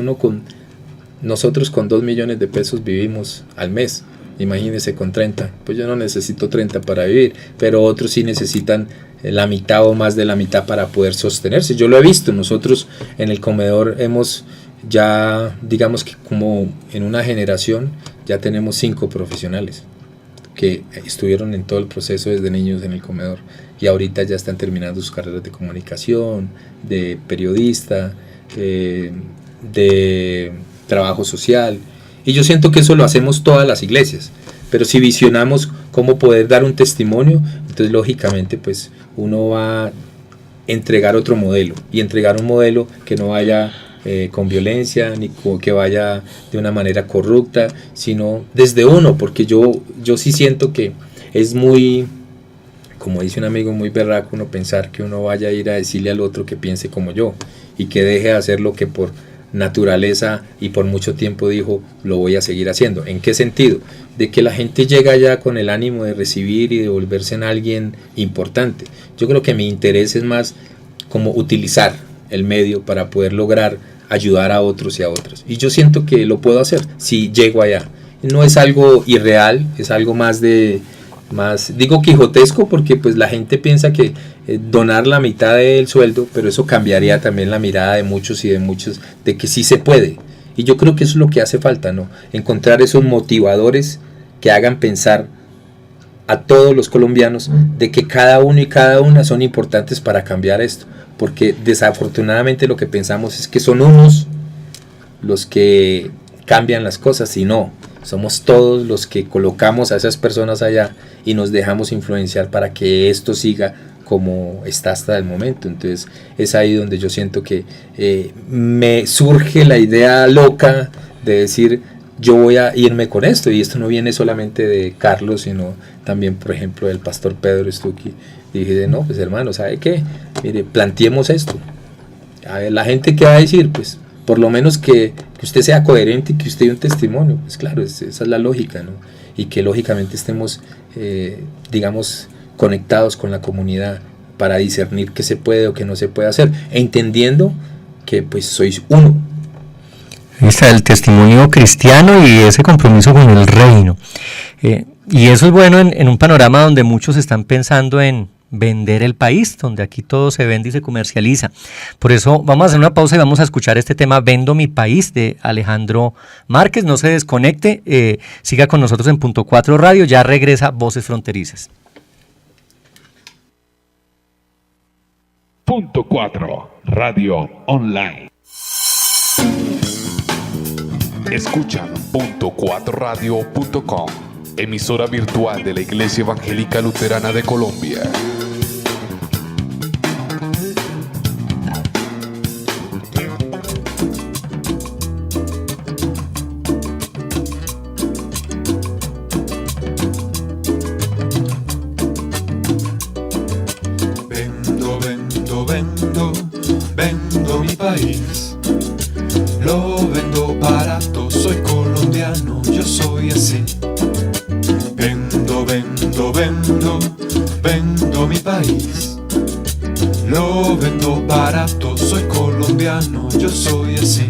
nosotros con 2 millones de pesos vivimos al mes, imagínense con 30, pues yo no necesito 30 para vivir, pero otros sí necesitan la mitad o más de la mitad para poder sostenerse. Yo lo he visto, nosotros en el comedor hemos ya, digamos que como en una generación, ya tenemos 5 profesionales que estuvieron en todo el proceso desde niños en el comedor, y ahorita ya están terminando sus carreras de comunicación, de periodista, de trabajo social, y yo siento que eso lo hacemos todas las iglesias, pero si visionamos cómo poder dar un testimonio, entonces lógicamente pues uno va a entregar otro modelo, y entregar un modelo que no vaya con violencia, ni que vaya de una manera corrupta, sino desde uno, porque yo sí siento que es muy, como dice un amigo, muy berraco uno pensar que uno vaya a ir a decirle al otro que piense como yo, y que deje de hacer lo que por naturaleza y por mucho tiempo dijo, lo voy a seguir haciendo. ¿En qué sentido? De que la gente llega ya con el ánimo de recibir y de volverse en alguien importante. Yo creo que mi interés es más como utilizar el medio para poder lograr ayudar a otros y a otras, y yo siento que lo puedo hacer si llego allá. No es algo irreal, es algo más digo quijotesco, porque pues la gente piensa que donar la mitad del sueldo, pero eso cambiaría también la mirada de muchos y de muchos, de que sí se puede, y yo creo que eso es lo que hace falta, ¿no? Encontrar esos motivadores que hagan pensar a todos los colombianos de que cada uno y cada una son importantes para cambiar esto, porque desafortunadamente lo que pensamos es que son unos los que cambian las cosas, y no, somos todos los que colocamos a esas personas allá y nos dejamos influenciar para que esto siga como está hasta el momento. Entonces es ahí donde yo siento que me surge la idea loca de decir, yo voy a irme con esto, y esto no viene solamente de Carlos, sino también, por ejemplo, del pastor Pedro Stuckey. Dije, no, pues hermano, ¿sabe qué? Mire, planteemos esto. A ver, la gente que va a decir, pues, por lo menos que usted sea coherente y que usted dé un testimonio. Pues claro, esa es la lógica, ¿no? Y que lógicamente estemos, digamos, conectados con la comunidad para discernir qué se puede o qué no se puede hacer, entendiendo que pues sois uno. Ahí está el testimonio cristiano y ese compromiso con el reino. Y eso es bueno en un panorama donde muchos están pensando en vender el país, donde aquí todo se vende y se comercializa. Por eso vamos a hacer una pausa y vamos a escuchar este tema Vendo mi país de Alejandro Márquez. No se desconecte, siga con nosotros en Punto 4 Radio, ya regresa Voces Fronterizas. Punto 4 Radio Online. Escuchan .4radio.com, emisora virtual de la Iglesia Evangélica Luterana de Colombia. Vendo mi país. Lo vendo barato, soy colombiano, yo soy así. Vendo mi país. Lo vendo barato, soy colombiano, yo soy así.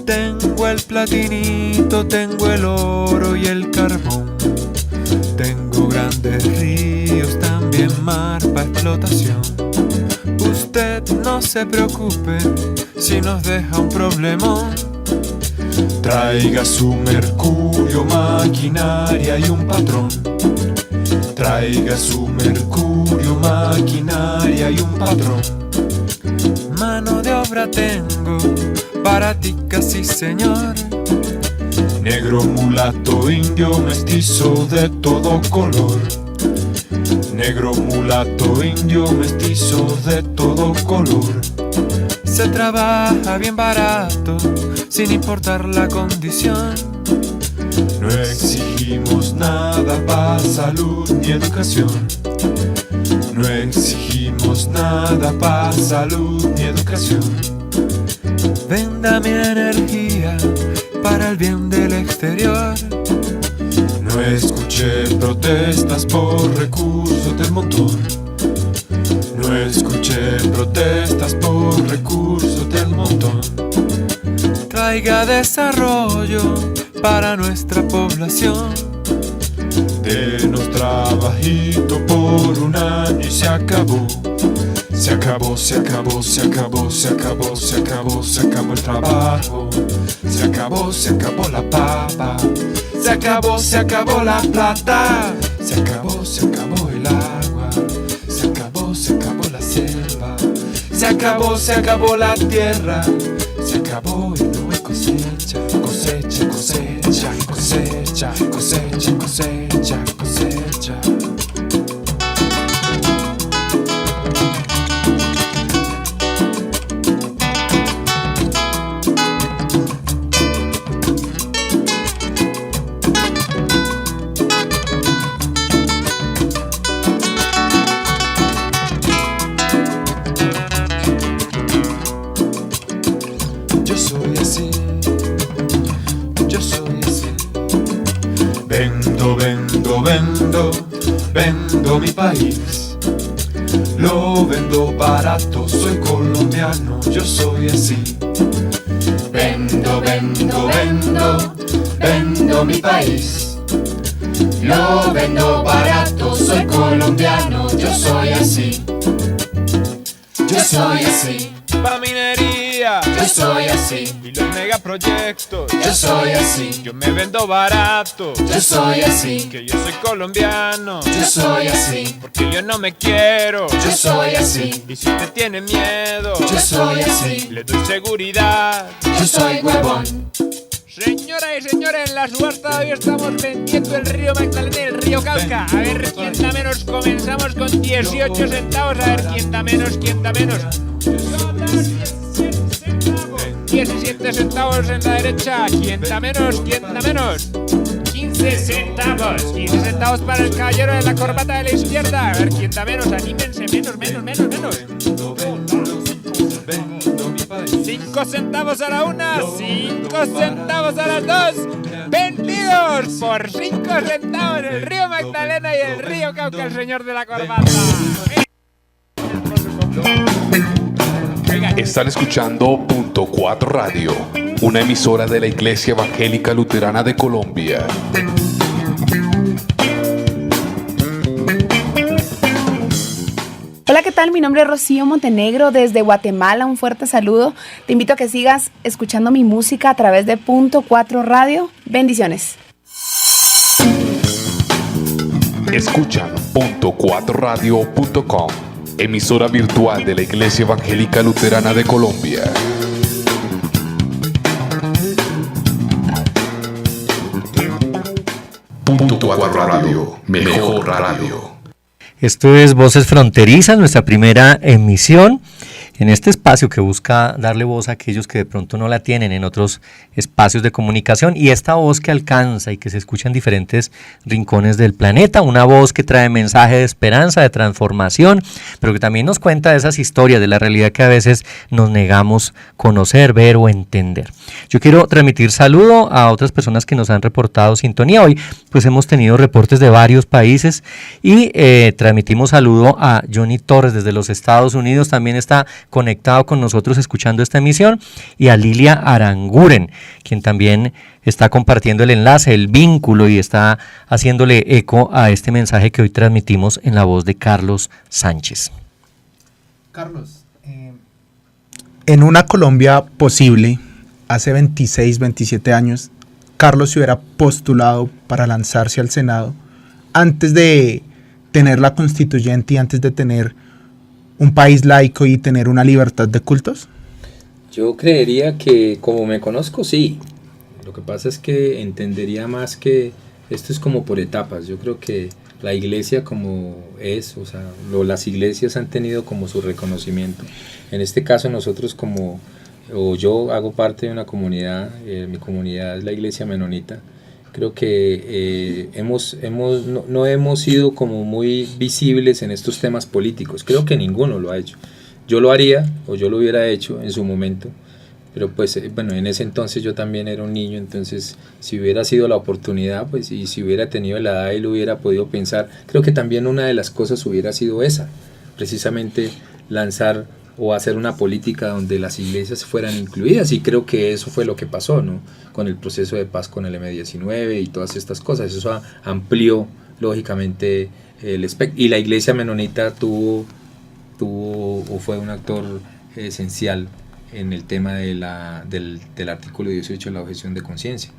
Tengo el platinito, tengo el oro y el carbón. Tengo grandes ríos, también mar para explotación. Usted no se preocupe si nos deja un problemón. Traiga su mercurio, maquinaria y un patrón. Traiga su mercurio, maquinaria y un patrón. Mano de obra tengo, baratica sí señor. Negro, mulato, indio, mestizo de todo color. Negro, mulato, indio, mestizo de todo color. Se trabaja bien barato, sin importar la condición. No exigimos nada para salud ni educación. No exigimos nada para salud ni educación. Venda mi energía para el bien del exterior. No escuché protestas por recursos del montón. No escuché protestas por recursos del montón. Traiga desarrollo para nuestra población. Denos trabajito por un año y se acabó. Se acabó, se acabó, se acabó, se acabó, se acabó, se acabó el trabajo. Se acabó la papa. Se acabó la plata. Se acabó el agua. Se acabó la selva. Se acabó la tierra. Se acabó y no hay cosecha. Cosecha, cosecha, cosecha, cosecha, cosecha, cosecha. Vendo mi país, lo vendo barato, soy colombiano, yo soy así. Vendo mi país, lo vendo barato, soy colombiano, yo soy así. Yo soy así. Pa' minería, yo soy así. Y los megaproyectos, yo soy así. Yo me vendo barato, yo soy así. Que yo soy colombiano, yo soy así. Porque yo no me quiero, yo soy así. Y si usted tiene miedo, yo soy así. Le doy seguridad, yo soy huevón. Señoras y señores, en la subasta de hoy estamos vendiendo el río Magdalena y el río Cauca. A ver quién da menos. Comenzamos con 18 centavos. A ver quién da menos, quién da menos. 17 centavos en la derecha. ¿Quién da menos? ¿Quién da menos? 15 centavos. 15 centavos para el caballero de la corbata de la izquierda. A ver quién da menos. Anímense. Menos. 5 centavos a la una, 5 centavos a las dos. Vendidos por 5 centavos el río Magdalena y el río Cauca, el señor de la corbata. Están escuchando Punto 4 Radio, una emisora de la Iglesia Evangélica Luterana de Colombia. Hola, ¿qué tal? Mi nombre es Rocío Montenegro desde Guatemala. Un fuerte saludo. Te invito a que sigas escuchando mi música a través de Punto 4 Radio. Bendiciones. Escuchan .4radio.com, emisora virtual de la Iglesia Evangélica Luterana de Colombia. Punto 4 Radio, mejor radio. Esto es Voces Fronterizas, nuestra primera emisión en este espacio que busca darle voz a aquellos que de pronto no la tienen en otros espacios de comunicación, y esta voz que alcanza y que se escucha en diferentes rincones del planeta, una voz que trae mensaje de esperanza, de transformación, pero que también nos cuenta de esas historias de la realidad que a veces nos negamos conocer, ver o entender. Yo quiero transmitir saludo a otras personas que nos han reportado sintonía. Hoy pues hemos tenido reportes de varios países y transmitimos saludo a Johnny Torres desde los Estados Unidos, también está conectado con nosotros escuchando esta emisión, y a Lilia Aranguren, quien también está compartiendo el enlace, el vínculo, y está haciéndole eco a este mensaje que hoy transmitimos en la voz de Carlos Sánchez. Carlos, en una Colombia posible, hace 26, 27 años, Carlos se hubiera postulado para lanzarse al Senado antes de tener la constituyente y antes de tener un país laico y tener una libertad de cultos? Yo creería que, como me conozco, sí. Lo que pasa es que entendería más que esto es como por etapas. Yo creo que la iglesia como es, o sea, las iglesias han tenido como su reconocimiento. En este caso nosotros yo hago parte de una comunidad, mi comunidad es la iglesia menonita. Creo que no hemos sido como muy visibles en estos temas políticos. Creo que ninguno lo ha hecho. Yo lo haría, o yo lo hubiera hecho en su momento, pero pues bueno, en ese entonces yo también era un niño, entonces si hubiera sido la oportunidad, pues, y si hubiera tenido la edad y lo hubiera podido pensar, creo que también una de las cosas hubiera sido esa, precisamente lanzar o hacer una política donde las iglesias fueran incluidas, y creo que eso fue lo que pasó, ¿no? Con el proceso de paz con el M-19 y todas estas cosas. Eso amplió lógicamente el espectro, y la iglesia menonita fue un actor esencial en el tema del artículo 18 de la objeción de conciencia.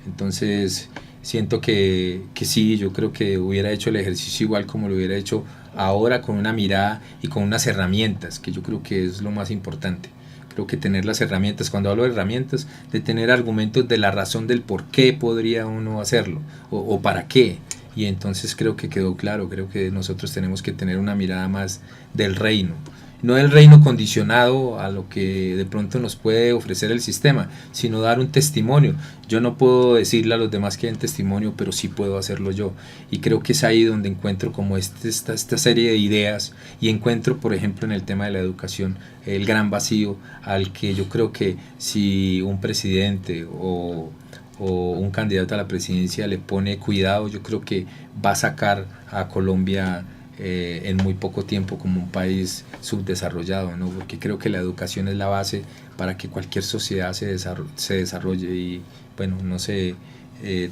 Entonces siento que sí, yo creo que hubiera hecho el ejercicio igual como lo hubiera hecho ahora, con una mirada y con unas herramientas, que yo creo que es lo más importante. Creo que tener las herramientas, cuando hablo de herramientas, de tener argumentos de la razón del por qué podría uno hacerlo, o para qué. Y entonces creo que quedó claro, creo que nosotros tenemos que tener una mirada más del reino, no del reino condicionado a lo que de pronto nos puede ofrecer el sistema, sino dar un testimonio. Yo no puedo decirle a los demás que den testimonio, pero sí puedo hacerlo yo, y creo que es ahí donde encuentro como esta serie de ideas, y encuentro, por ejemplo, en el tema de la educación, el gran vacío al que yo creo que si un presidente o un candidato a la presidencia le pone cuidado, yo creo que va a sacar a Colombia en muy poco tiempo como un país subdesarrollado, ¿no? Porque creo que la educación es la base para que cualquier sociedad se desarrolle. Y bueno, no sé,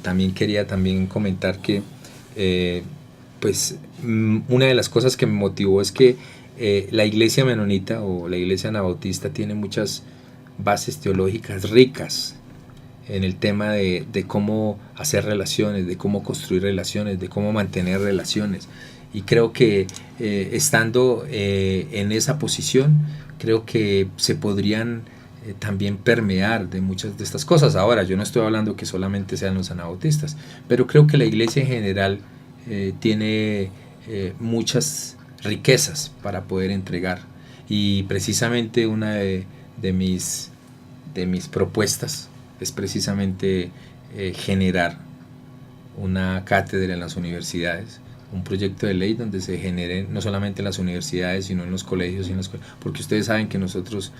también quería comentar que pues una de las cosas que me motivó es que la iglesia menonita o la iglesia anabautista tiene muchas bases teológicas ricas en el tema de cómo hacer relaciones, de cómo construir relaciones, de cómo mantener relaciones. Y creo que estando en esa posición, creo que se podrían también permear de muchas de estas cosas. Ahora, yo no estoy hablando que solamente sean los anabautistas, pero creo que la iglesia en general tiene muchas riquezas para poder entregar. Y precisamente una de mis propuestas es precisamente generar una cátedra en las universidades, un proyecto de ley donde se generen no solamente en las universidades, sino en los colegios y en las escuelas, porque ustedes saben que nosotros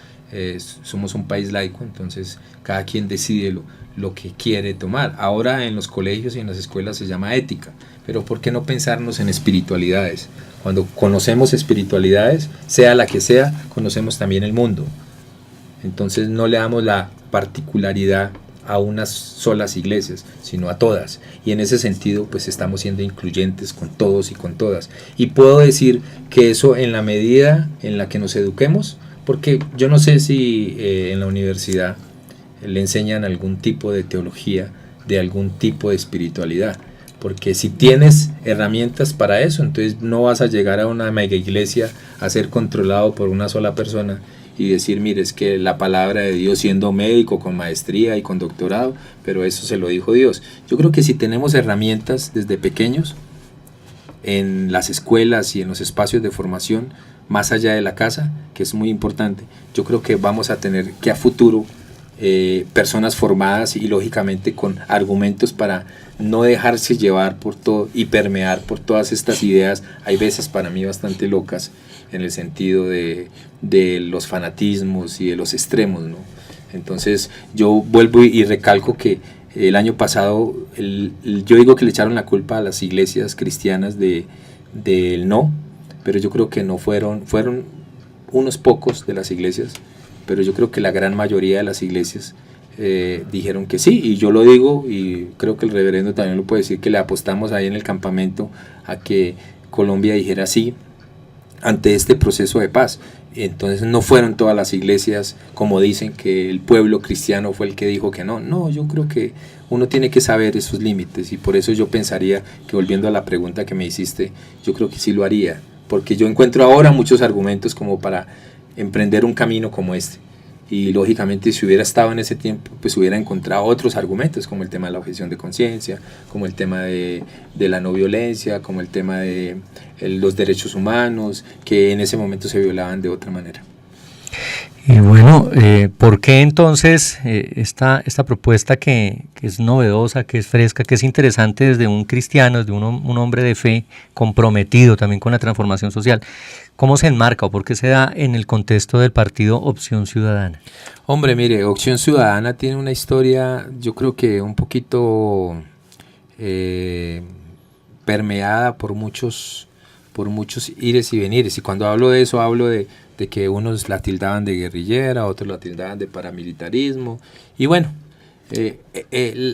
somos un país laico, entonces cada quien decide lo que quiere tomar. Ahora en los colegios y en las escuelas se llama ética, pero ¿por qué no pensarnos en espiritualidades? Cuando conocemos espiritualidades, sea la que sea, conocemos también el mundo. Entonces no le damos la particularidad a unas solas iglesias, sino a todas, y en ese sentido pues estamos siendo incluyentes con todos y con todas. Y puedo decir que eso, en la medida en la que nos eduquemos, porque yo no sé si en la universidad le enseñan algún tipo de teología, de algún tipo de espiritualidad, porque si tienes herramientas para eso, entonces no vas a llegar a una mega iglesia a ser controlado por una sola persona y decir, mire, es que la palabra de Dios, siendo médico con maestría y con doctorado, pero eso se lo dijo Dios. Yo creo que si tenemos herramientas desde pequeños en las escuelas y en los espacios de formación, más allá de la casa, que es muy importante, yo creo que vamos a tener que a futuro personas formadas y lógicamente con argumentos para no dejarse llevar por todo y permear por todas estas ideas, hay veces para mí bastante locas, en el sentido de los fanatismos y de los extremos, ¿no? Entonces yo vuelvo y recalco que el año pasado, yo digo que le echaron la culpa a las iglesias cristianas del no, pero yo creo que no fueron unos pocos de las iglesias, pero yo creo que la gran mayoría de las iglesias dijeron que sí, y yo lo digo, y creo que el reverendo también lo puede decir, que le apostamos ahí en el campamento a que Colombia dijera sí ante este proceso de paz. Entonces no fueron todas las iglesias como dicen, que el pueblo cristiano fue el que dijo que no, yo creo que uno tiene que saber esos límites, y por eso yo pensaría que, volviendo a la pregunta que me hiciste, yo creo que sí lo haría, porque yo encuentro ahora muchos argumentos como para emprender un camino como este, y lógicamente si hubiera estado en ese tiempo, pues hubiera encontrado otros argumentos, como el tema de la objeción de conciencia, como el tema de la no violencia, como el tema de los derechos humanos, que en ese momento se violaban de otra manera. Y bueno, ¿por qué entonces esta propuesta que es novedosa, que es fresca, que es interesante desde un cristiano, desde un hombre de fe comprometido también con la transformación social? ¿Cómo se enmarca o por qué se da en el contexto del partido Opción Ciudadana? Hombre, mire, Opción Ciudadana tiene una historia, yo creo que un poquito permeada por muchos ires y venires. Y cuando hablo de eso, hablo de que unos la tildaban de guerrillera, otros la tildaban de paramilitarismo. Y bueno,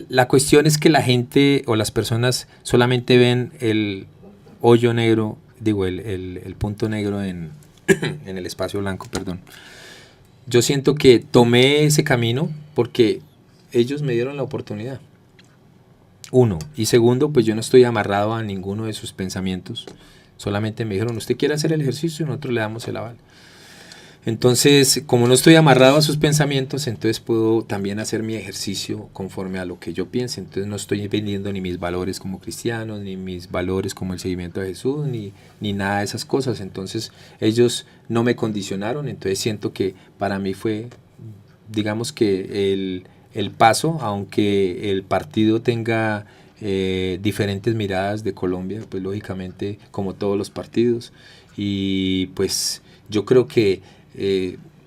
la cuestión es que la gente o las personas solamente ven el hoyo negro, el punto negro en el espacio blanco, perdón. Yo siento que tomé ese camino porque ellos me dieron la oportunidad. Uno. Y segundo, pues yo no estoy amarrado a ninguno de sus pensamientos. Solamente me dijeron, usted quiere hacer el ejercicio y nosotros le damos el aval. Entonces, como no estoy amarrado a sus pensamientos, entonces puedo también hacer mi ejercicio conforme a lo que yo piense. Entonces no estoy vendiendo ni mis valores como cristiano, ni mis valores como el seguimiento de Jesús, ni nada de esas cosas. Entonces ellos no me condicionaron, entonces siento que para mí fue, digamos que el paso, aunque el partido tenga diferentes miradas de Colombia, pues lógicamente como todos los partidos, y pues yo creo que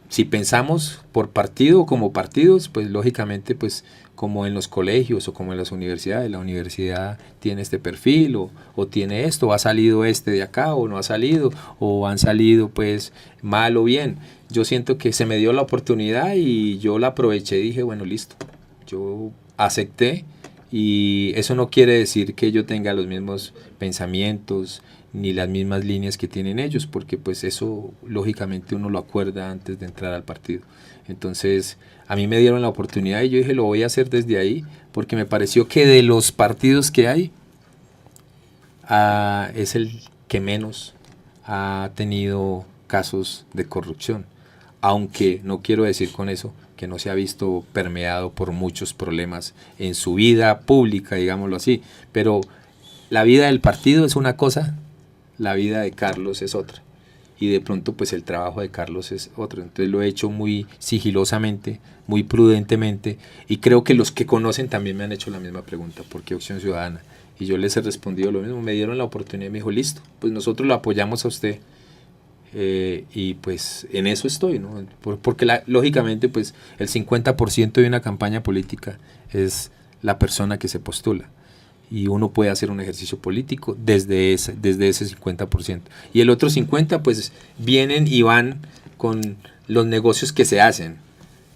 si pensamos por partido o como partidos, pues lógicamente pues como en los colegios o como en las universidades, la universidad tiene este perfil o tiene esto, o ha salido de acá o no ha salido, o han salido pues mal o bien. Yo siento que se me dio la oportunidad y yo la aproveché y dije, bueno, listo, yo acepté, y eso no quiere decir que yo tenga los mismos pensamientos ni las mismas líneas que tienen ellos, porque pues eso lógicamente uno lo acuerda antes de entrar al partido. Entonces a mí me dieron la oportunidad y yo dije, lo voy a hacer desde ahí, porque me pareció que de los partidos que hay es el que menos ha tenido casos de corrupción, aunque no quiero decir con eso que no se ha visto permeado por muchos problemas en su vida pública, digámoslo así, pero la vida del partido es una cosa, la vida de Carlos es otra, y de pronto pues el trabajo de Carlos es otro. Entonces lo he hecho muy sigilosamente, muy prudentemente, y creo que los que conocen también me han hecho la misma pregunta, ¿por qué Opción Ciudadana? Y yo les he respondido lo mismo, me dieron la oportunidad y me dijo, listo, pues nosotros lo apoyamos a usted, y pues en eso estoy, ¿no? Porque lógicamente pues el 50% de una campaña política es la persona que se postula, y uno puede hacer un ejercicio político desde ese 50%, y el otro 50% pues vienen y van con los negocios que se hacen.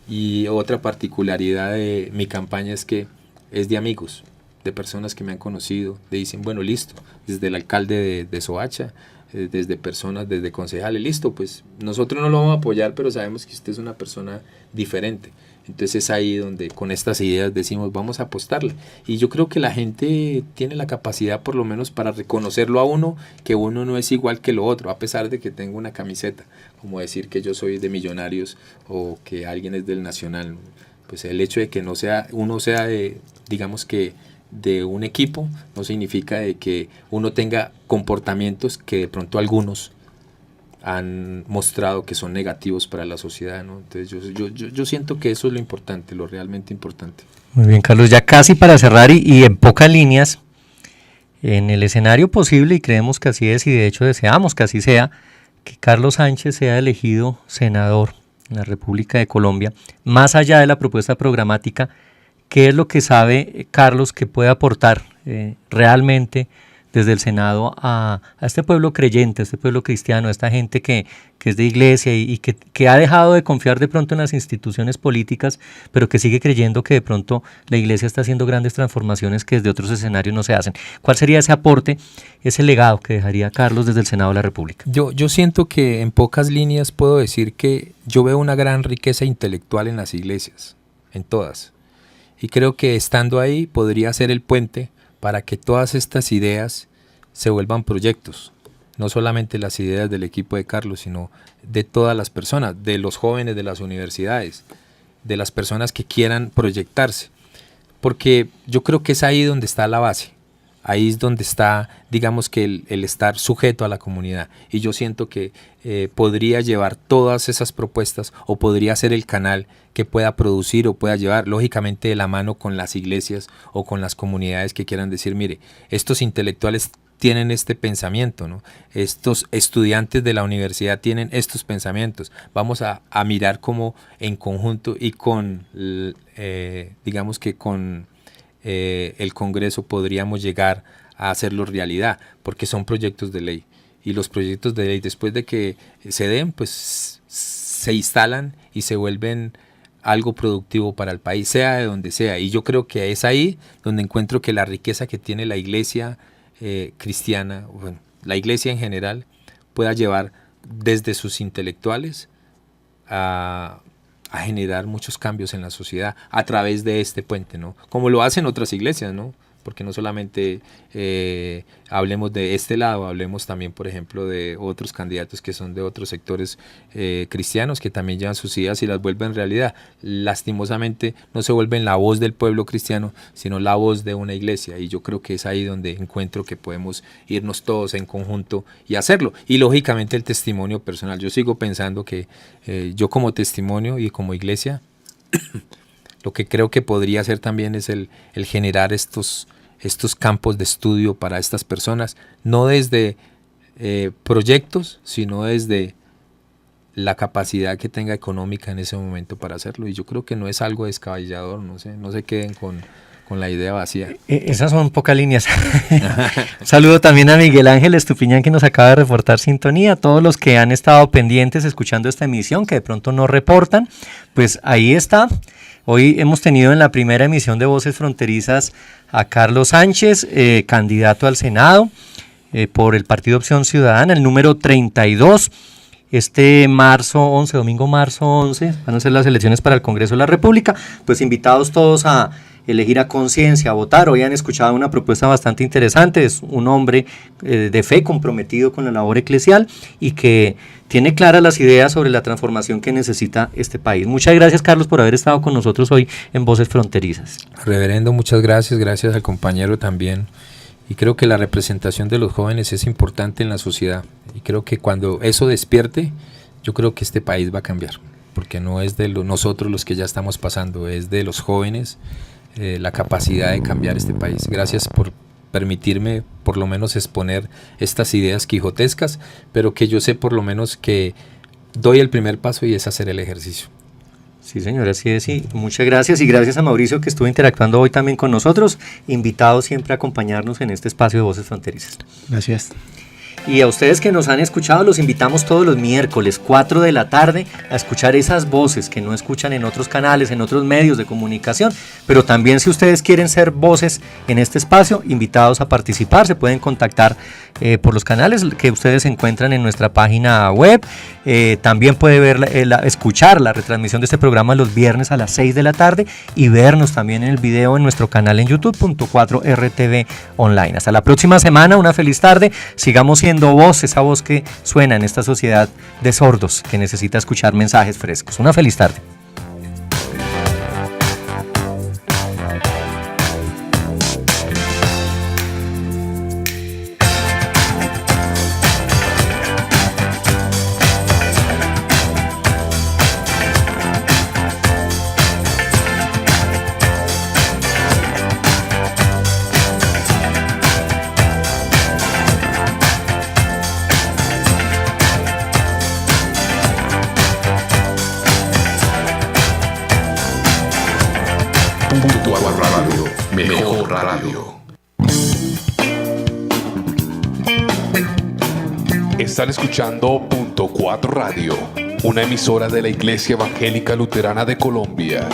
Y otra particularidad de mi campaña es que es de amigos, de personas que me han conocido, dicen, bueno, listo, desde el alcalde de Soacha, desde personas, desde concejales, listo, pues nosotros no lo vamos a apoyar, pero sabemos que usted es una persona diferente. Entonces es ahí donde con estas ideas decimos, vamos a apostarle. Y yo creo que la gente tiene la capacidad por lo menos para reconocerlo a uno, que uno no es igual que lo otro, a pesar de que tenga una camiseta, como decir que yo soy de Millonarios o que alguien es del Nacional. Pues el hecho de que uno sea de, digamos que de un equipo, no significa de que uno tenga comportamientos que de pronto algunos han mostrado que son negativos para la sociedad, ¿no? Entonces yo siento que eso es lo importante, lo realmente importante. Muy bien, Carlos, ya casi para cerrar y en pocas líneas, en el escenario posible, y creemos que así es, y de hecho deseamos que así sea, que Carlos Sánchez sea elegido senador en la República de Colombia, más allá de la propuesta programática, ¿qué es lo que sabe Carlos que puede aportar realmente desde el Senado a este pueblo creyente, a este pueblo cristiano, a esta gente que es de iglesia y que ha dejado de confiar de pronto en las instituciones políticas, pero que sigue creyendo que de pronto la iglesia está haciendo grandes transformaciones que desde otros escenarios no se hacen? ¿Cuál sería ese aporte, ese legado que dejaría Carlos desde el Senado de la República? Yo siento que en pocas líneas puedo decir que yo veo una gran riqueza intelectual en las iglesias, en todas. Y creo que estando ahí podría ser el puente para que todas estas ideas se vuelvan proyectos. no solamente las ideas del equipo de Carlos, sino de todas las personas, de los jóvenes de las universidades, de las personas que quieran proyectarse, porque yo creo que es ahí donde está la base. Ahí es donde está, digamos que el estar sujeto a la comunidad. Y yo siento que podría llevar todas esas propuestas o podría ser el canal que pueda producir o pueda llevar, lógicamente, de la mano con las iglesias o con las comunidades que quieran decir, mire, estos intelectuales tienen este pensamiento, ¿no? Estos estudiantes de la universidad tienen estos pensamientos. Vamos a mirar cómo en conjunto y con, digamos que con el Congreso podríamos llegar a hacerlo realidad, porque son proyectos de ley, y los proyectos de ley después de que se den, pues se instalan y se vuelven algo productivo para el país, sea de donde sea, y yo creo que es ahí donde encuentro que la riqueza que tiene la iglesia cristiana, bueno, la iglesia en general, pueda llevar desde sus intelectuales a generar muchos cambios en la sociedad a través de este puente, ¿no? Como lo hacen otras iglesias, ¿no? Porque no solamente hablemos de este lado, hablemos también, por ejemplo, de otros candidatos que son de otros sectores cristianos que también llevan sus ideas y las vuelven realidad. Lastimosamente no se vuelven la voz del pueblo cristiano, sino la voz de una iglesia, y yo creo que es ahí donde encuentro que podemos irnos todos en conjunto y hacerlo. Y lógicamente el testimonio personal. Yo sigo pensando que yo como testimonio y como iglesia lo que creo que podría hacer también es el generar estos campos de estudio para estas personas, no desde proyectos, sino desde la capacidad que tenga económica en ese momento para hacerlo. Y yo creo que no es algo descabellador, no se queden con la idea vacía. Esas son pocas líneas. Un saludo también a Miguel Ángel Estupiñán, que nos acaba de reportar sintonía. A todos los que han estado pendientes escuchando esta emisión, que de pronto no reportan, pues ahí está. Hoy hemos tenido en la primera emisión de Voces Fronterizas a Carlos Sánchez, candidato al Senado por el Partido Opción Ciudadana, el número 32. Este domingo marzo 11, van a ser las elecciones para el Congreso de la República. Pues invitados todos a elegir a conciencia, a votar. Hoy han escuchado una propuesta bastante interesante. Es un hombre de fe comprometido con la labor eclesial y que tiene claras las ideas sobre la transformación que necesita este país. Muchas gracias, Carlos, por haber estado con nosotros hoy en Voces Fronterizas. Reverendo, muchas gracias. Gracias al compañero también. Y creo que la representación de los jóvenes es importante en la sociedad. Y creo que cuando eso despierte, yo creo que este país va a cambiar. Porque no es de nosotros los que ya estamos pasando, es de los jóvenes la capacidad de cambiar este país. Gracias por permitirme por lo menos exponer estas ideas quijotescas, pero que yo sé por lo menos que doy el primer paso y es hacer el ejercicio. Sí, señor, así es, y muchas gracias, y gracias a Mauricio, que estuvo interactuando hoy también con nosotros, invitado siempre a acompañarnos en este espacio de Voces Fronterizas. Gracias. Y a ustedes que nos han escuchado, los invitamos todos los miércoles 4 de la tarde a escuchar esas voces que no escuchan en otros canales, en otros medios de comunicación, pero también si ustedes quieren ser voces en este espacio, invitados a participar, se pueden contactar por los canales que ustedes encuentran en nuestra página web. También puede escuchar la retransmisión de este programa los viernes a las 6 de la tarde y vernos también en el video en nuestro canal en youtube.4RTV Online. Hasta la próxima semana, una feliz tarde, sigamos siendo voz, esa voz que suena en esta sociedad de sordos que necesita escuchar mensajes frescos. Una feliz tarde. Mejor radio. Están escuchando Punto 4 Radio, una emisora de la Iglesia Evangélica Luterana de Colombia.